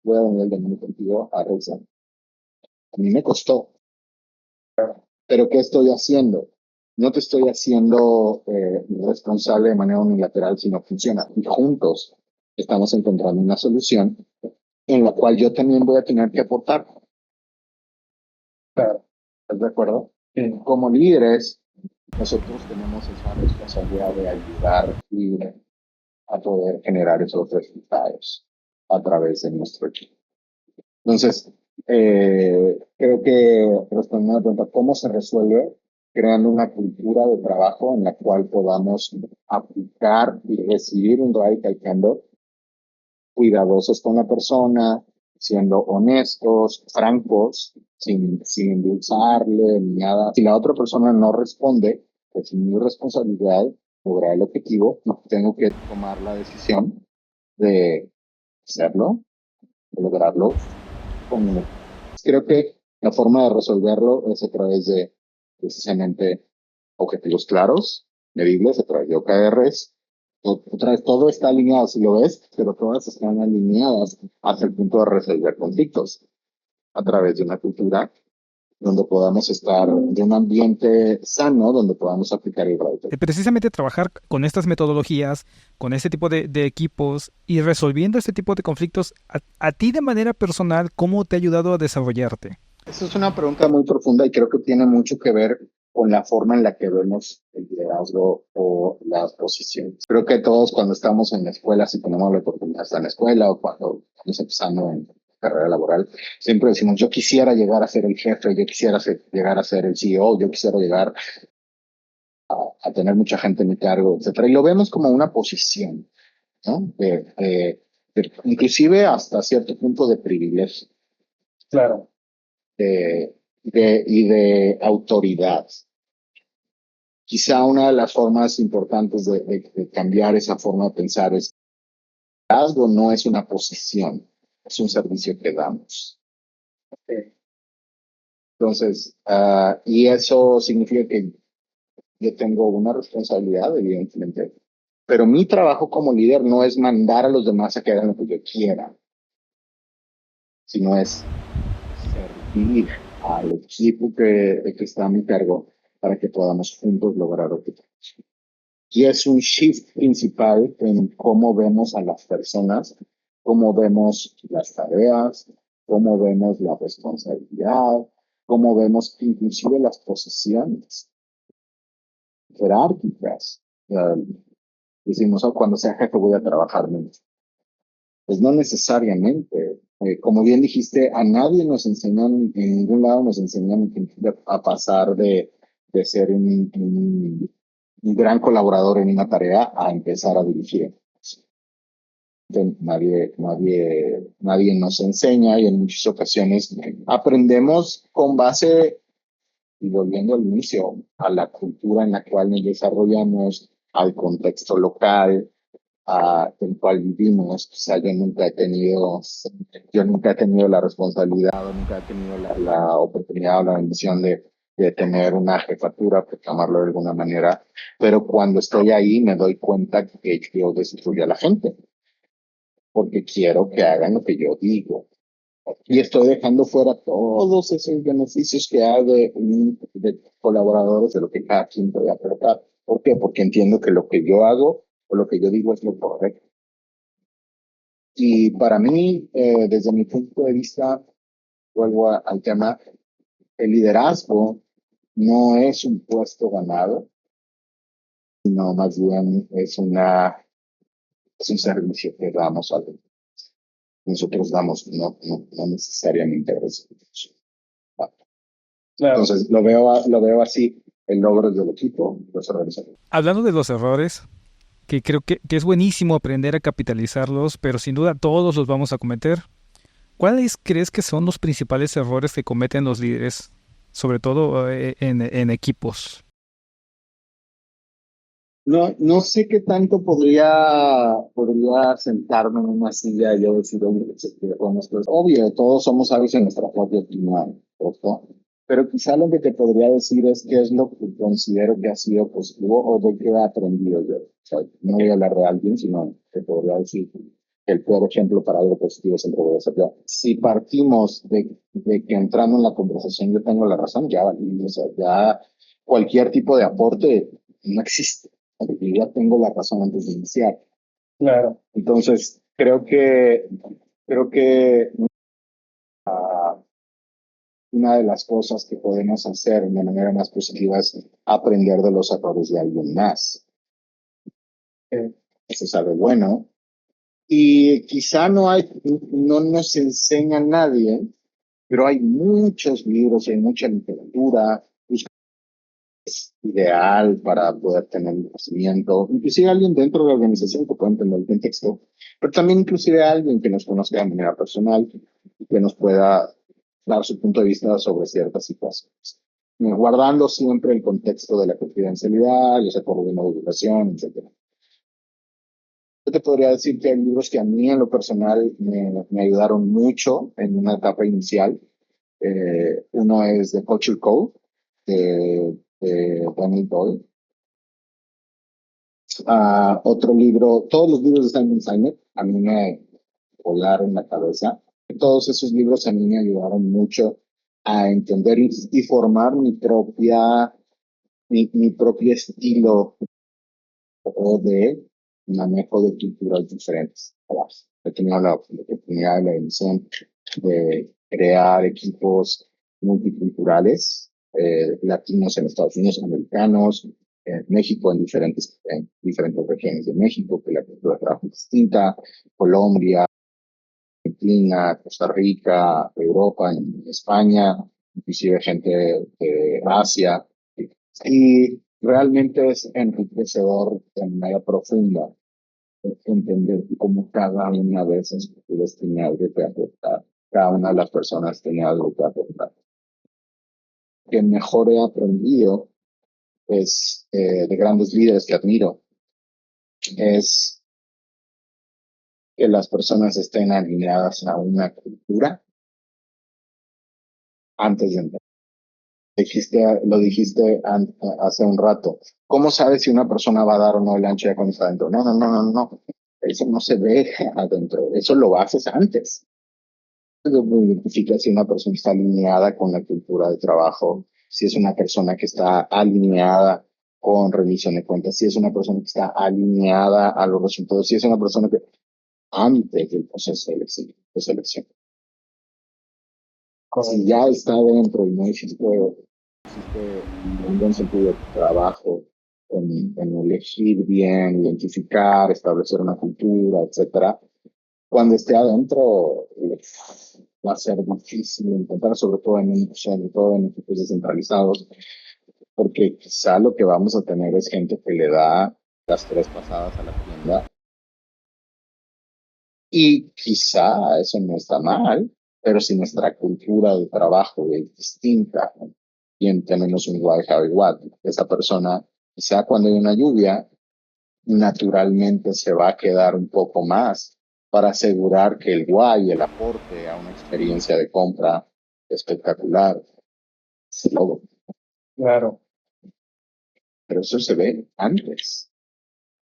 voy a venir el domingo contigo a revisar. A mí me costó, pero ¿qué estoy haciendo? No te estoy haciendo responsable de manera unilateral, sino funciona. Y juntos estamos encontrando una solución en la cual yo también voy a tener que aportar. Claro. ¿Estás de acuerdo? Sí. Como líderes, nosotros tenemos esa responsabilidad de ayudar y a poder generar esos resultados a través de nuestro equipo. Entonces, creo que respondiendo a la pregunta, ¿cómo se resuelve? Creando una cultura de trabajo en la cual podamos aplicar y recibir un radical candor, cuidadosos con la persona, siendo honestos, francos, sin endulzarle ni nada. Si la otra persona no responde, es mi responsabilidad lograr el objetivo, tengo que tomar la decisión de hacerlo, de lograrlo. Creo que la forma de resolverlo es a través de precisamente objetivos claros, medibles, a través de OKRs. Otra vez, todo está alineado, si lo ves, pero todas están alineadas hasta el punto de resolver conflictos a través de una cultura donde podamos estar de un ambiente sano, donde podamos aplicar el reto. Precisamente trabajar con estas metodologías, con este tipo de equipos y resolviendo este tipo de conflictos, a ti de manera personal, ¿cómo te ha ayudado a desarrollarte? Esa es una pregunta muy profunda y creo que tiene mucho que ver con la forma en la que vemos el liderazgo o las posiciones. Creo que todos cuando estamos en la escuela, si tenemos la oportunidad de estar en la escuela o cuando estamos empezando carrera laboral, siempre decimos, yo quisiera llegar a ser el jefe, yo quisiera llegar a ser el CEO, yo quisiera llegar a tener mucha gente en mi cargo, etcétera. Y lo vemos como una posición, ¿no? Inclusive hasta cierto punto de privilegio. Claro. Y de autoridad. Quizá una de las formas importantes de cambiar esa forma de pensar es que algo no es una posición, es un servicio que damos. Entonces, y eso significa que yo tengo una responsabilidad, evidentemente, pero mi trabajo como líder no es mandar a los demás a que hagan lo que yo quiera, sino es servir al equipo que está a mi cargo para que podamos juntos lograr objetivos. Y es un shift principal en cómo vemos a las personas, cómo vemos las tareas, cómo vemos la responsabilidad, cómo vemos inclusive las posiciones jerárquicas. Decimos, oh, cuando sea jefe voy a trabajar menos. Pues no necesariamente. Como bien dijiste, a nadie nos enseñan, en ningún lado nos enseñan a pasar de ser un gran colaborador en una tarea a empezar a dirigir. Nadie nos enseña y en muchas ocasiones aprendemos con base, y volviendo al inicio, a la cultura en la cual nos desarrollamos, al contexto local, el cual vivimos. O sea, yo nunca he tenido la responsabilidad, o nunca he tenido la oportunidad o la bendición de tener una jefatura, por llamarlo de alguna manera, pero cuando estoy ahí me doy cuenta que yo destruyo a la gente, porque quiero que hagan lo que yo digo. Y estoy dejando fuera todos esos beneficios que hay de colaboradores, de lo que cada quien puede aportar. ¿Por qué? Porque entiendo que lo que yo hago o lo que yo digo es lo correcto. Y para mí, desde mi punto de vista, vuelvo al tema, el liderazgo no es un puesto ganado, sino más bien es un servicio que damos a los demás. Nosotros damos, no necesariamente recibimos. Claro. Entonces, lo veo así, el logro del equipo, los organizadores. Hablando de los errores, que creo que es buenísimo aprender a capitalizarlos, pero sin duda todos los vamos a cometer. ¿Cuáles crees que son los principales errores que cometen los líderes, sobre todo en equipos? No sé qué tanto podría sentarme en una silla y yo decir, oye, pues, obvio, todos somos aves en nuestra propia opinión, ¿cierto? Pero quizá lo que te podría decir es qué es lo que considero que ha sido positivo o de qué he aprendido yo. O sea, no voy a hablar de alguien, sino te podría decir que el peor ejemplo para algo positivo siempre voy a ser yo. Si partimos de que entrando en la conversación yo tengo la razón, ya, o sea, ya cualquier tipo de aporte no existe. Porque ya tengo la razón antes de iniciar. Claro. Entonces, creo que una de las cosas que podemos hacer de manera más positiva es aprender de los errores de alguien más. Eso es algo bueno. Y quizá no nos enseña a nadie, pero hay muchos libros, hay mucha literatura, es ideal para poder tener un conocimiento, inclusive alguien dentro de la organización que pueda entender el contexto, pero también inclusive alguien que nos conozca de manera personal y que nos pueda dar su punto de vista sobre ciertas situaciones, guardando siempre el contexto de la confidencialidad, ya sea por una divulgación, etc. Yo te podría decir que hay libros que a mí en lo personal me ayudaron mucho en una etapa inicial. Uno es The Culture Code, de Danny Boyle. Otro libro, todos los libros de Simon Sinek a mí me volaron la cabeza. Todos esos libros a mí me ayudaron mucho a entender y formar mi propio estilo de manejo de culturas diferentes. He tenido la oportunidad, la bendición de crear equipos multiculturales, latinos en Estados Unidos, americanos, en México, en diferentes regiones de México, que la cultura de trabajo es distinta, Colombia, Argentina, Costa Rica, Europa, en España, inclusive gente de Asia. Y realmente es enriquecedor de manera profunda entender cómo cada una de esas culturas tiene algo que aportar, cada una de las personas tiene algo que aportar. Que mejor he aprendido es de grandes líderes que admiro, es que las personas estén alineadas a una cultura antes de entrar. Lo dijiste hace un rato. ¿Cómo sabes si una persona va a dar o no el ancho ya cuando está adentro? No, no, no, no, no. Eso no se ve adentro. Eso lo haces antes. Identifica si una persona está alineada con la cultura de trabajo, si es una persona que está alineada con rendición de cuentas, si es una persona que está alineada a los resultados, si es una persona que antes del proceso de selección. Si ya está dentro y no existe un buen sentido de trabajo en elegir bien, identificar, establecer una cultura, etcétera, cuando esté adentro va a ser difícil encontrar, sobre todo en equipos descentralizados, porque quizá lo que vamos a tener es gente que le da las tres pasadas a la tienda y quizá eso no está mal, pero si nuestra cultura de trabajo es distinta, bien tenemos un igual, how igual, esa persona, quizá cuando hay una lluvia, naturalmente se va a quedar un poco más para asegurar que el guay, el aporte a una experiencia de compra espectacular. Todo. Claro. Pero eso se ve antes,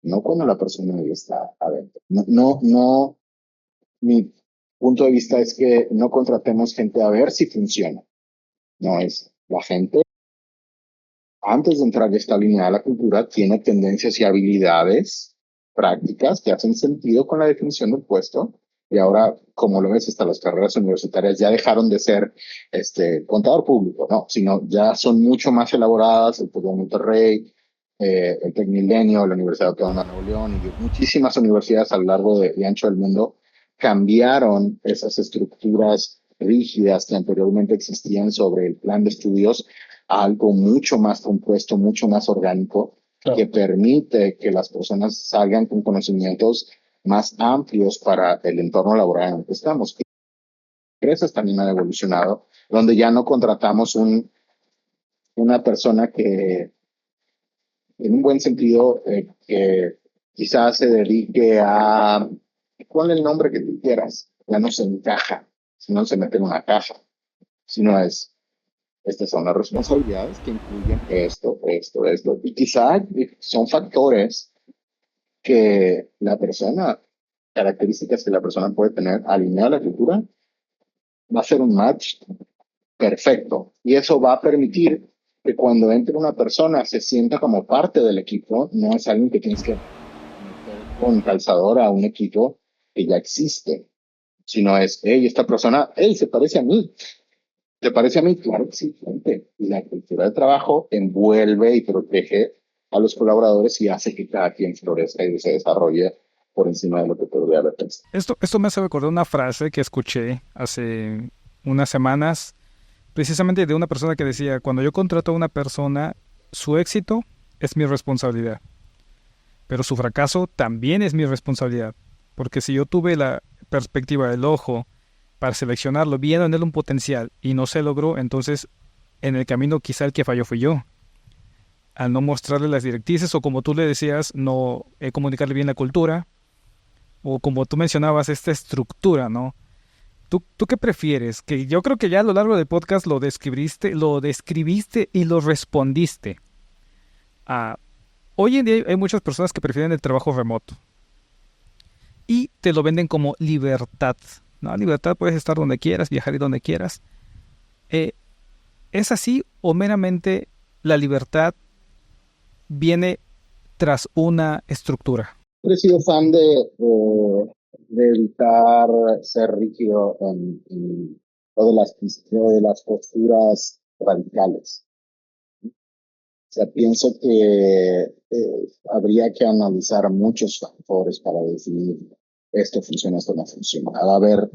no cuando la persona ya está adentro. No, no, no, mi punto de vista es que no contratemos gente a ver si funciona. No es la gente, antes de entrar a esta línea de la cultura, tiene tendencias y habilidades prácticas que hacen sentido con la definición del puesto. Y ahora, como lo ves, hasta las carreras universitarias ya dejaron de ser contador público, no, sino ya son mucho más elaboradas. El TEC de Monterrey, el TEC Milenio, la Universidad Autónoma de Nuevo León y muchísimas universidades a lo largo y ancho del mundo cambiaron esas estructuras rígidas que anteriormente existían sobre el plan de estudios a algo mucho más compuesto, mucho más orgánico, que permite que las personas salgan con conocimientos más amplios para el entorno laboral en el que estamos. Empresas también han evolucionado, donde ya no contratamos una persona que, en un buen sentido, que quizás se dedique a, ponle el nombre que tú quieras, ya no se encaja, si no se mete en una caja, sino estas son las responsabilidades que incluyen esto, esto, esto. Y quizá son factores que la persona, características que la persona puede tener alineada a la cultura, va a ser un match perfecto. Y eso va a permitir que cuando entre una persona se sienta como parte del equipo, no es alguien que tienes que meter con calzador a un equipo que ya existe, sino es, hey, esta persona, hey, se parece a mí. ¿Te parece a mí? Claro que sí, gente. Y la cultura de trabajo envuelve y protege a los colaboradores y hace que cada quien florezca y se desarrolle por encima de lo que podría haber pensado. Esto me hace recordar una frase que escuché hace unas semanas, precisamente de una persona que decía, cuando yo contrato a una persona, su éxito es mi responsabilidad, pero su fracaso también es mi responsabilidad, porque si yo tuve la perspectiva del ojo para seleccionarlo, viendo en él un potencial y no se logró, entonces en el camino quizá el que falló fui yo, al no mostrarle las directrices o como tú le decías, no comunicarle bien la cultura, o como tú mencionabas, esta estructura, ¿no? ¿Tú qué prefieres? Que yo creo que ya a lo largo del podcast lo describiste y lo respondiste. Ah, hoy en día hay muchas personas que prefieren el trabajo remoto y te lo venden como libertad. ¿No? Libertad, puedes estar donde quieras, viajar y donde quieras. Eh, ¿Es así o meramente la libertad viene tras una estructura? He sido fan de evitar ser rígido en lo de las posturas radicales. O sea, pienso que habría que analizar muchos factores para definir esto funciona, esto no funciona. Va a haber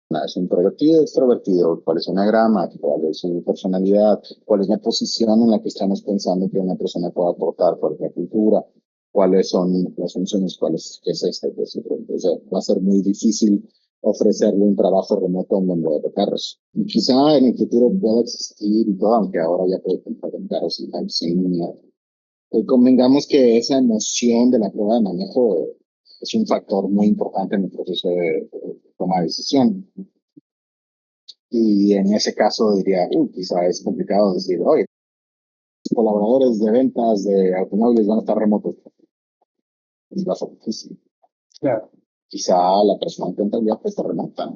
¿Es introvertido o extrovertido? ¿Cuál es su enneagrama? ¿Cuál es su personalidad? ¿Cuál es la posición en la que estamos pensando que una persona puede aportar? ¿Cuál es la cultura? ¿Cuáles son las funciones? ¿Qué es este? Entonces, va a ser muy difícil ofrecerle un trabajo remoto a un vendedor de carros. Y quizá en el futuro pueda existir y todo, aunque ahora ya puede comprar en carros sin línea. Convengamos que esa emoción de la prueba de manejo es un factor muy importante en el proceso de toma de decisión. Y en ese caso diría, quizá es complicado decir, oye, los colaboradores de ventas de automóviles van a estar remotos. Es más difícil. Claro. Quizá la persona en contabilidad pues está remota.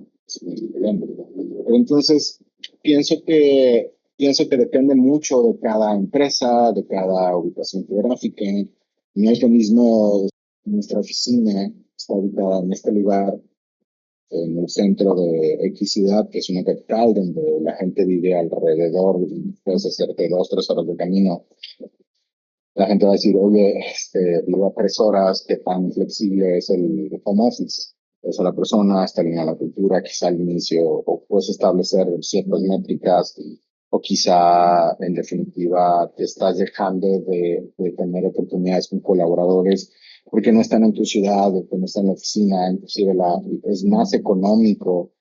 Entonces, pienso que depende mucho de cada empresa, de cada ubicación geográfica. No es lo mismo nuestra oficina, está ubicada en este lugar, en el centro de X ciudad, que es una capital, donde la gente vive alrededor, puedes hacerte 2, 3 horas de camino. La gente va a decir, oye, vivo a 3 horas, ¿qué tan flexible es el home office? Eso la persona está alineada a la cultura, quizá al inicio, o puedes establecer ciertas métricas, o quizá, en definitiva, te estás dejando de tener oportunidades con colaboradores porque no están en tu ciudad, o que no están en la oficina, inclusive es más económico,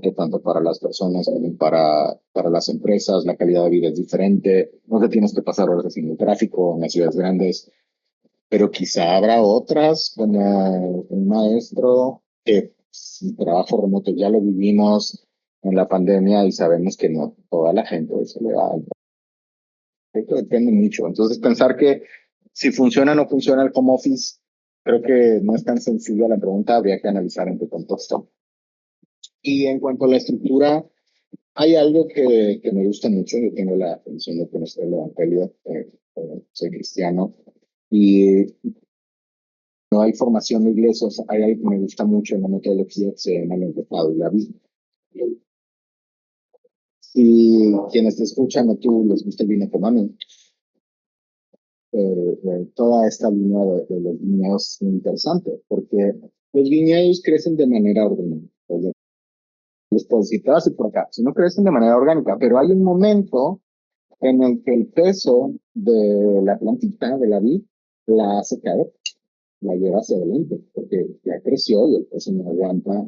que tanto para las personas como para las empresas, la calidad de vida es diferente, no te tienes que pasar horas en el tráfico en las ciudades grandes, pero quizá habrá otras, como un maestro, que el trabajo remoto ya lo vivimos en la pandemia y sabemos que no toda la gente se le va. Esto depende mucho. Entonces, pensar que si funciona o no funciona el home office, creo que no es tan sencillo la pregunta, habría que analizar en qué contexto. Y en cuanto a la estructura, hay algo que me gusta mucho. Yo tengo la atención de conocer el Evangelio, soy cristiano, y no hay formación de iglesias. Hay algo que me gusta mucho en la metodología que se llama el empezado y la vida. Si quienes te escuchan o tú les gusta el vino como a mí, toda esta línea de los viñedos es muy interesante, porque los viñedos crecen de manera ordenada. Les puedo decir, te vas a ir por acá, si no crecen de manera orgánica, pero hay un momento en el que el peso de la plantita, de la vid, la hace caer, la lleva hacia adelante, porque ya creció y el peso no aguanta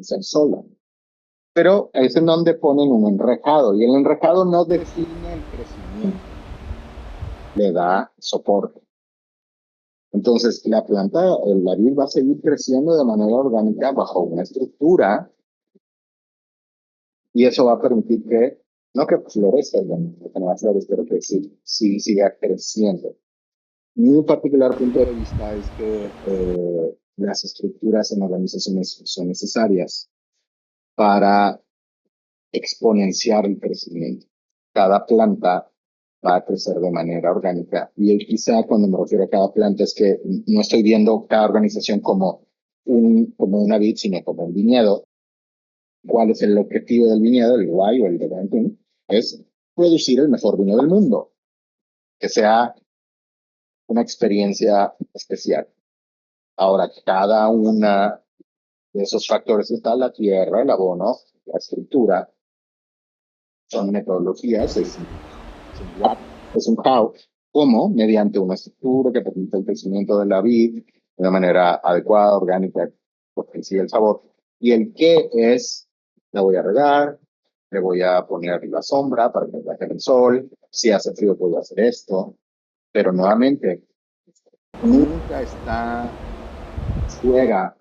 ser sola. Pero es en donde ponen un enrejado, y el enrejado no define el crecimiento, le da soporte. Entonces, la planta, la vid va a seguir creciendo de manera orgánica bajo una estructura, y eso va a permitir que, no que florezca, que no va a florecer, pero que sí siga creciendo. Mi particular punto de vista es que las estructuras en organizaciones son necesarias para exponenciar el crecimiento. Cada planta va a crecer de manera orgánica, y quizá cuando me refiero a cada planta es que no estoy viendo cada organización como una vid, sino como un viñedo. ¿Cuál es el objetivo del viñedo, el why o el de Es producir el mejor vino del mundo, que sea una experiencia especial. Ahora, cada una de esos factores está la tierra, el abono, la estructura, son metodologías, es un what, es un how, cómo, mediante una estructura que permite el crecimiento de la vid de una manera adecuada, orgánica, potencia el sabor. Y el qué es, la voy a regar, le voy a poner la sombra para que baje el sol, si hace frío puedo hacer esto, pero nuevamente, nunca está fuera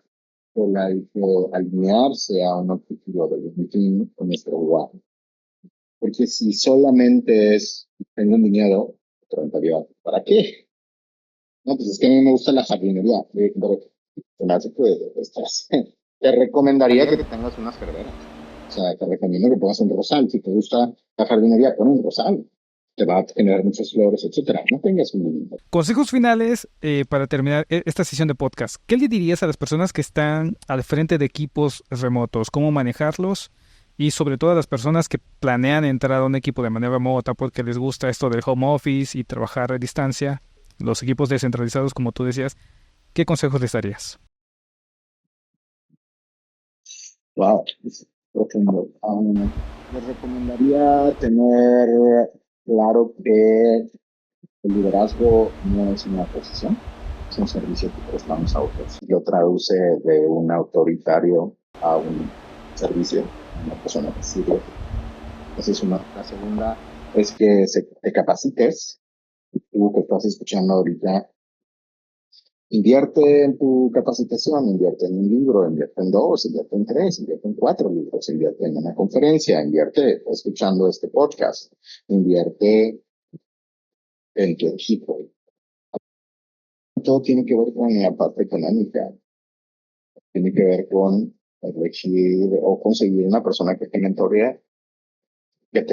de alinearse a un objetivo de fin con nuestro lugar. Porque si solamente tengo un viñedo, rentabilidad, ¿para qué? No, pues es que a mí me gusta la jardinería. Te recomendaría que te tengas unas carreras. O sea, te recomiendo que pongas un rosal. Si te gusta la jardinería, pon un rosal. Te va a generar muchas flores, etcétera. No tengas un... Consejos finales para terminar esta sesión de podcast. ¿Qué le dirías a las personas que están al frente de equipos remotos? ¿Cómo manejarlos? Y sobre todo a las personas que planean entrar a un equipo de manera remota porque les gusta esto del home office y trabajar a distancia, los equipos descentralizados, como tú decías, ¿qué consejos les darías? Wow, es profundo. Les recomendaría tener claro que el liderazgo no es una posición, es un servicio que prestamos a otros. Lo traduce de un autoritario a un servicio, una persona que sirve. Esa es una. La segunda es que te capacites. Tú que estás escuchando ahorita, invierte en tu capacitación, invierte en un libro, invierte en dos, invierte en tres, invierte en cuatro libros, invierte en una conferencia, invierte escuchando este podcast, invierte en tu equipo. Todo tiene que ver con la parte económica, tiene que ver con elegir o conseguir una persona que te mentorea,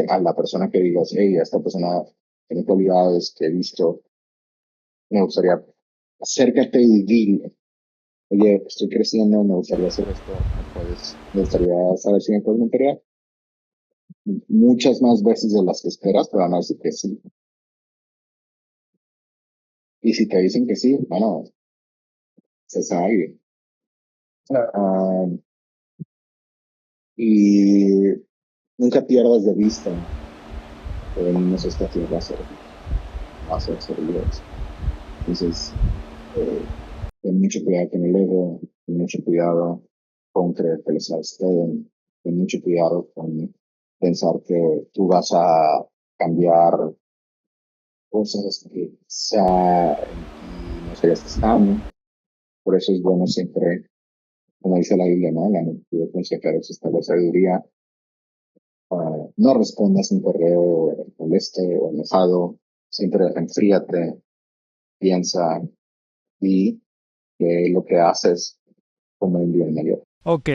a la persona que digas, hey, esta persona tiene cualidades que he visto, me gustaría acércate y dile, oye, estoy creciendo, me gustaría hacer esto, me gustaría saber si me puedes mentorear. Muchas más veces de las que esperas te van a decir que sí. Y si te dicen que sí, bueno, se sabe. Ah, y nunca pierdas de vista que venimos a esta tierra a ser servidos. Entonces, ten mucho cuidado con el ego, ten mucho cuidado con creer que les sabes todo, ten mucho cuidado con pensar que tú vas a cambiar cosas que quizá en ti no sabías que estaban. Por eso es bueno siempre, como dice la Biblia, ¿no? La multitud de consejeros está la sabiduría. No respondas un correo molesto o enojado, siempre enfríate, piensa y que lo que haces como un bien mayor. Ok.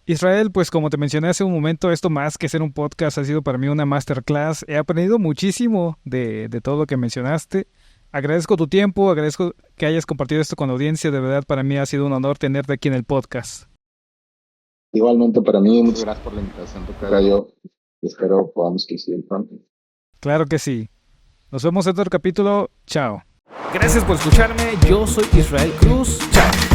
Israel, pues como te mencioné hace un momento, esto más que ser un podcast ha sido para mí una masterclass. He aprendido muchísimo de todo lo que mencionaste. Agradezco tu tiempo, agradezco que hayas compartido esto con la audiencia. De verdad, para mí ha sido un honor tenerte aquí en el podcast. Igualmente para mí, muchas gracias por la invitación, Tocayo. Espero podamos coincidir pronto. Claro que sí. Nos vemos en otro capítulo. Chao. Gracias por escucharme. Yo soy Israel Cruz. Chao.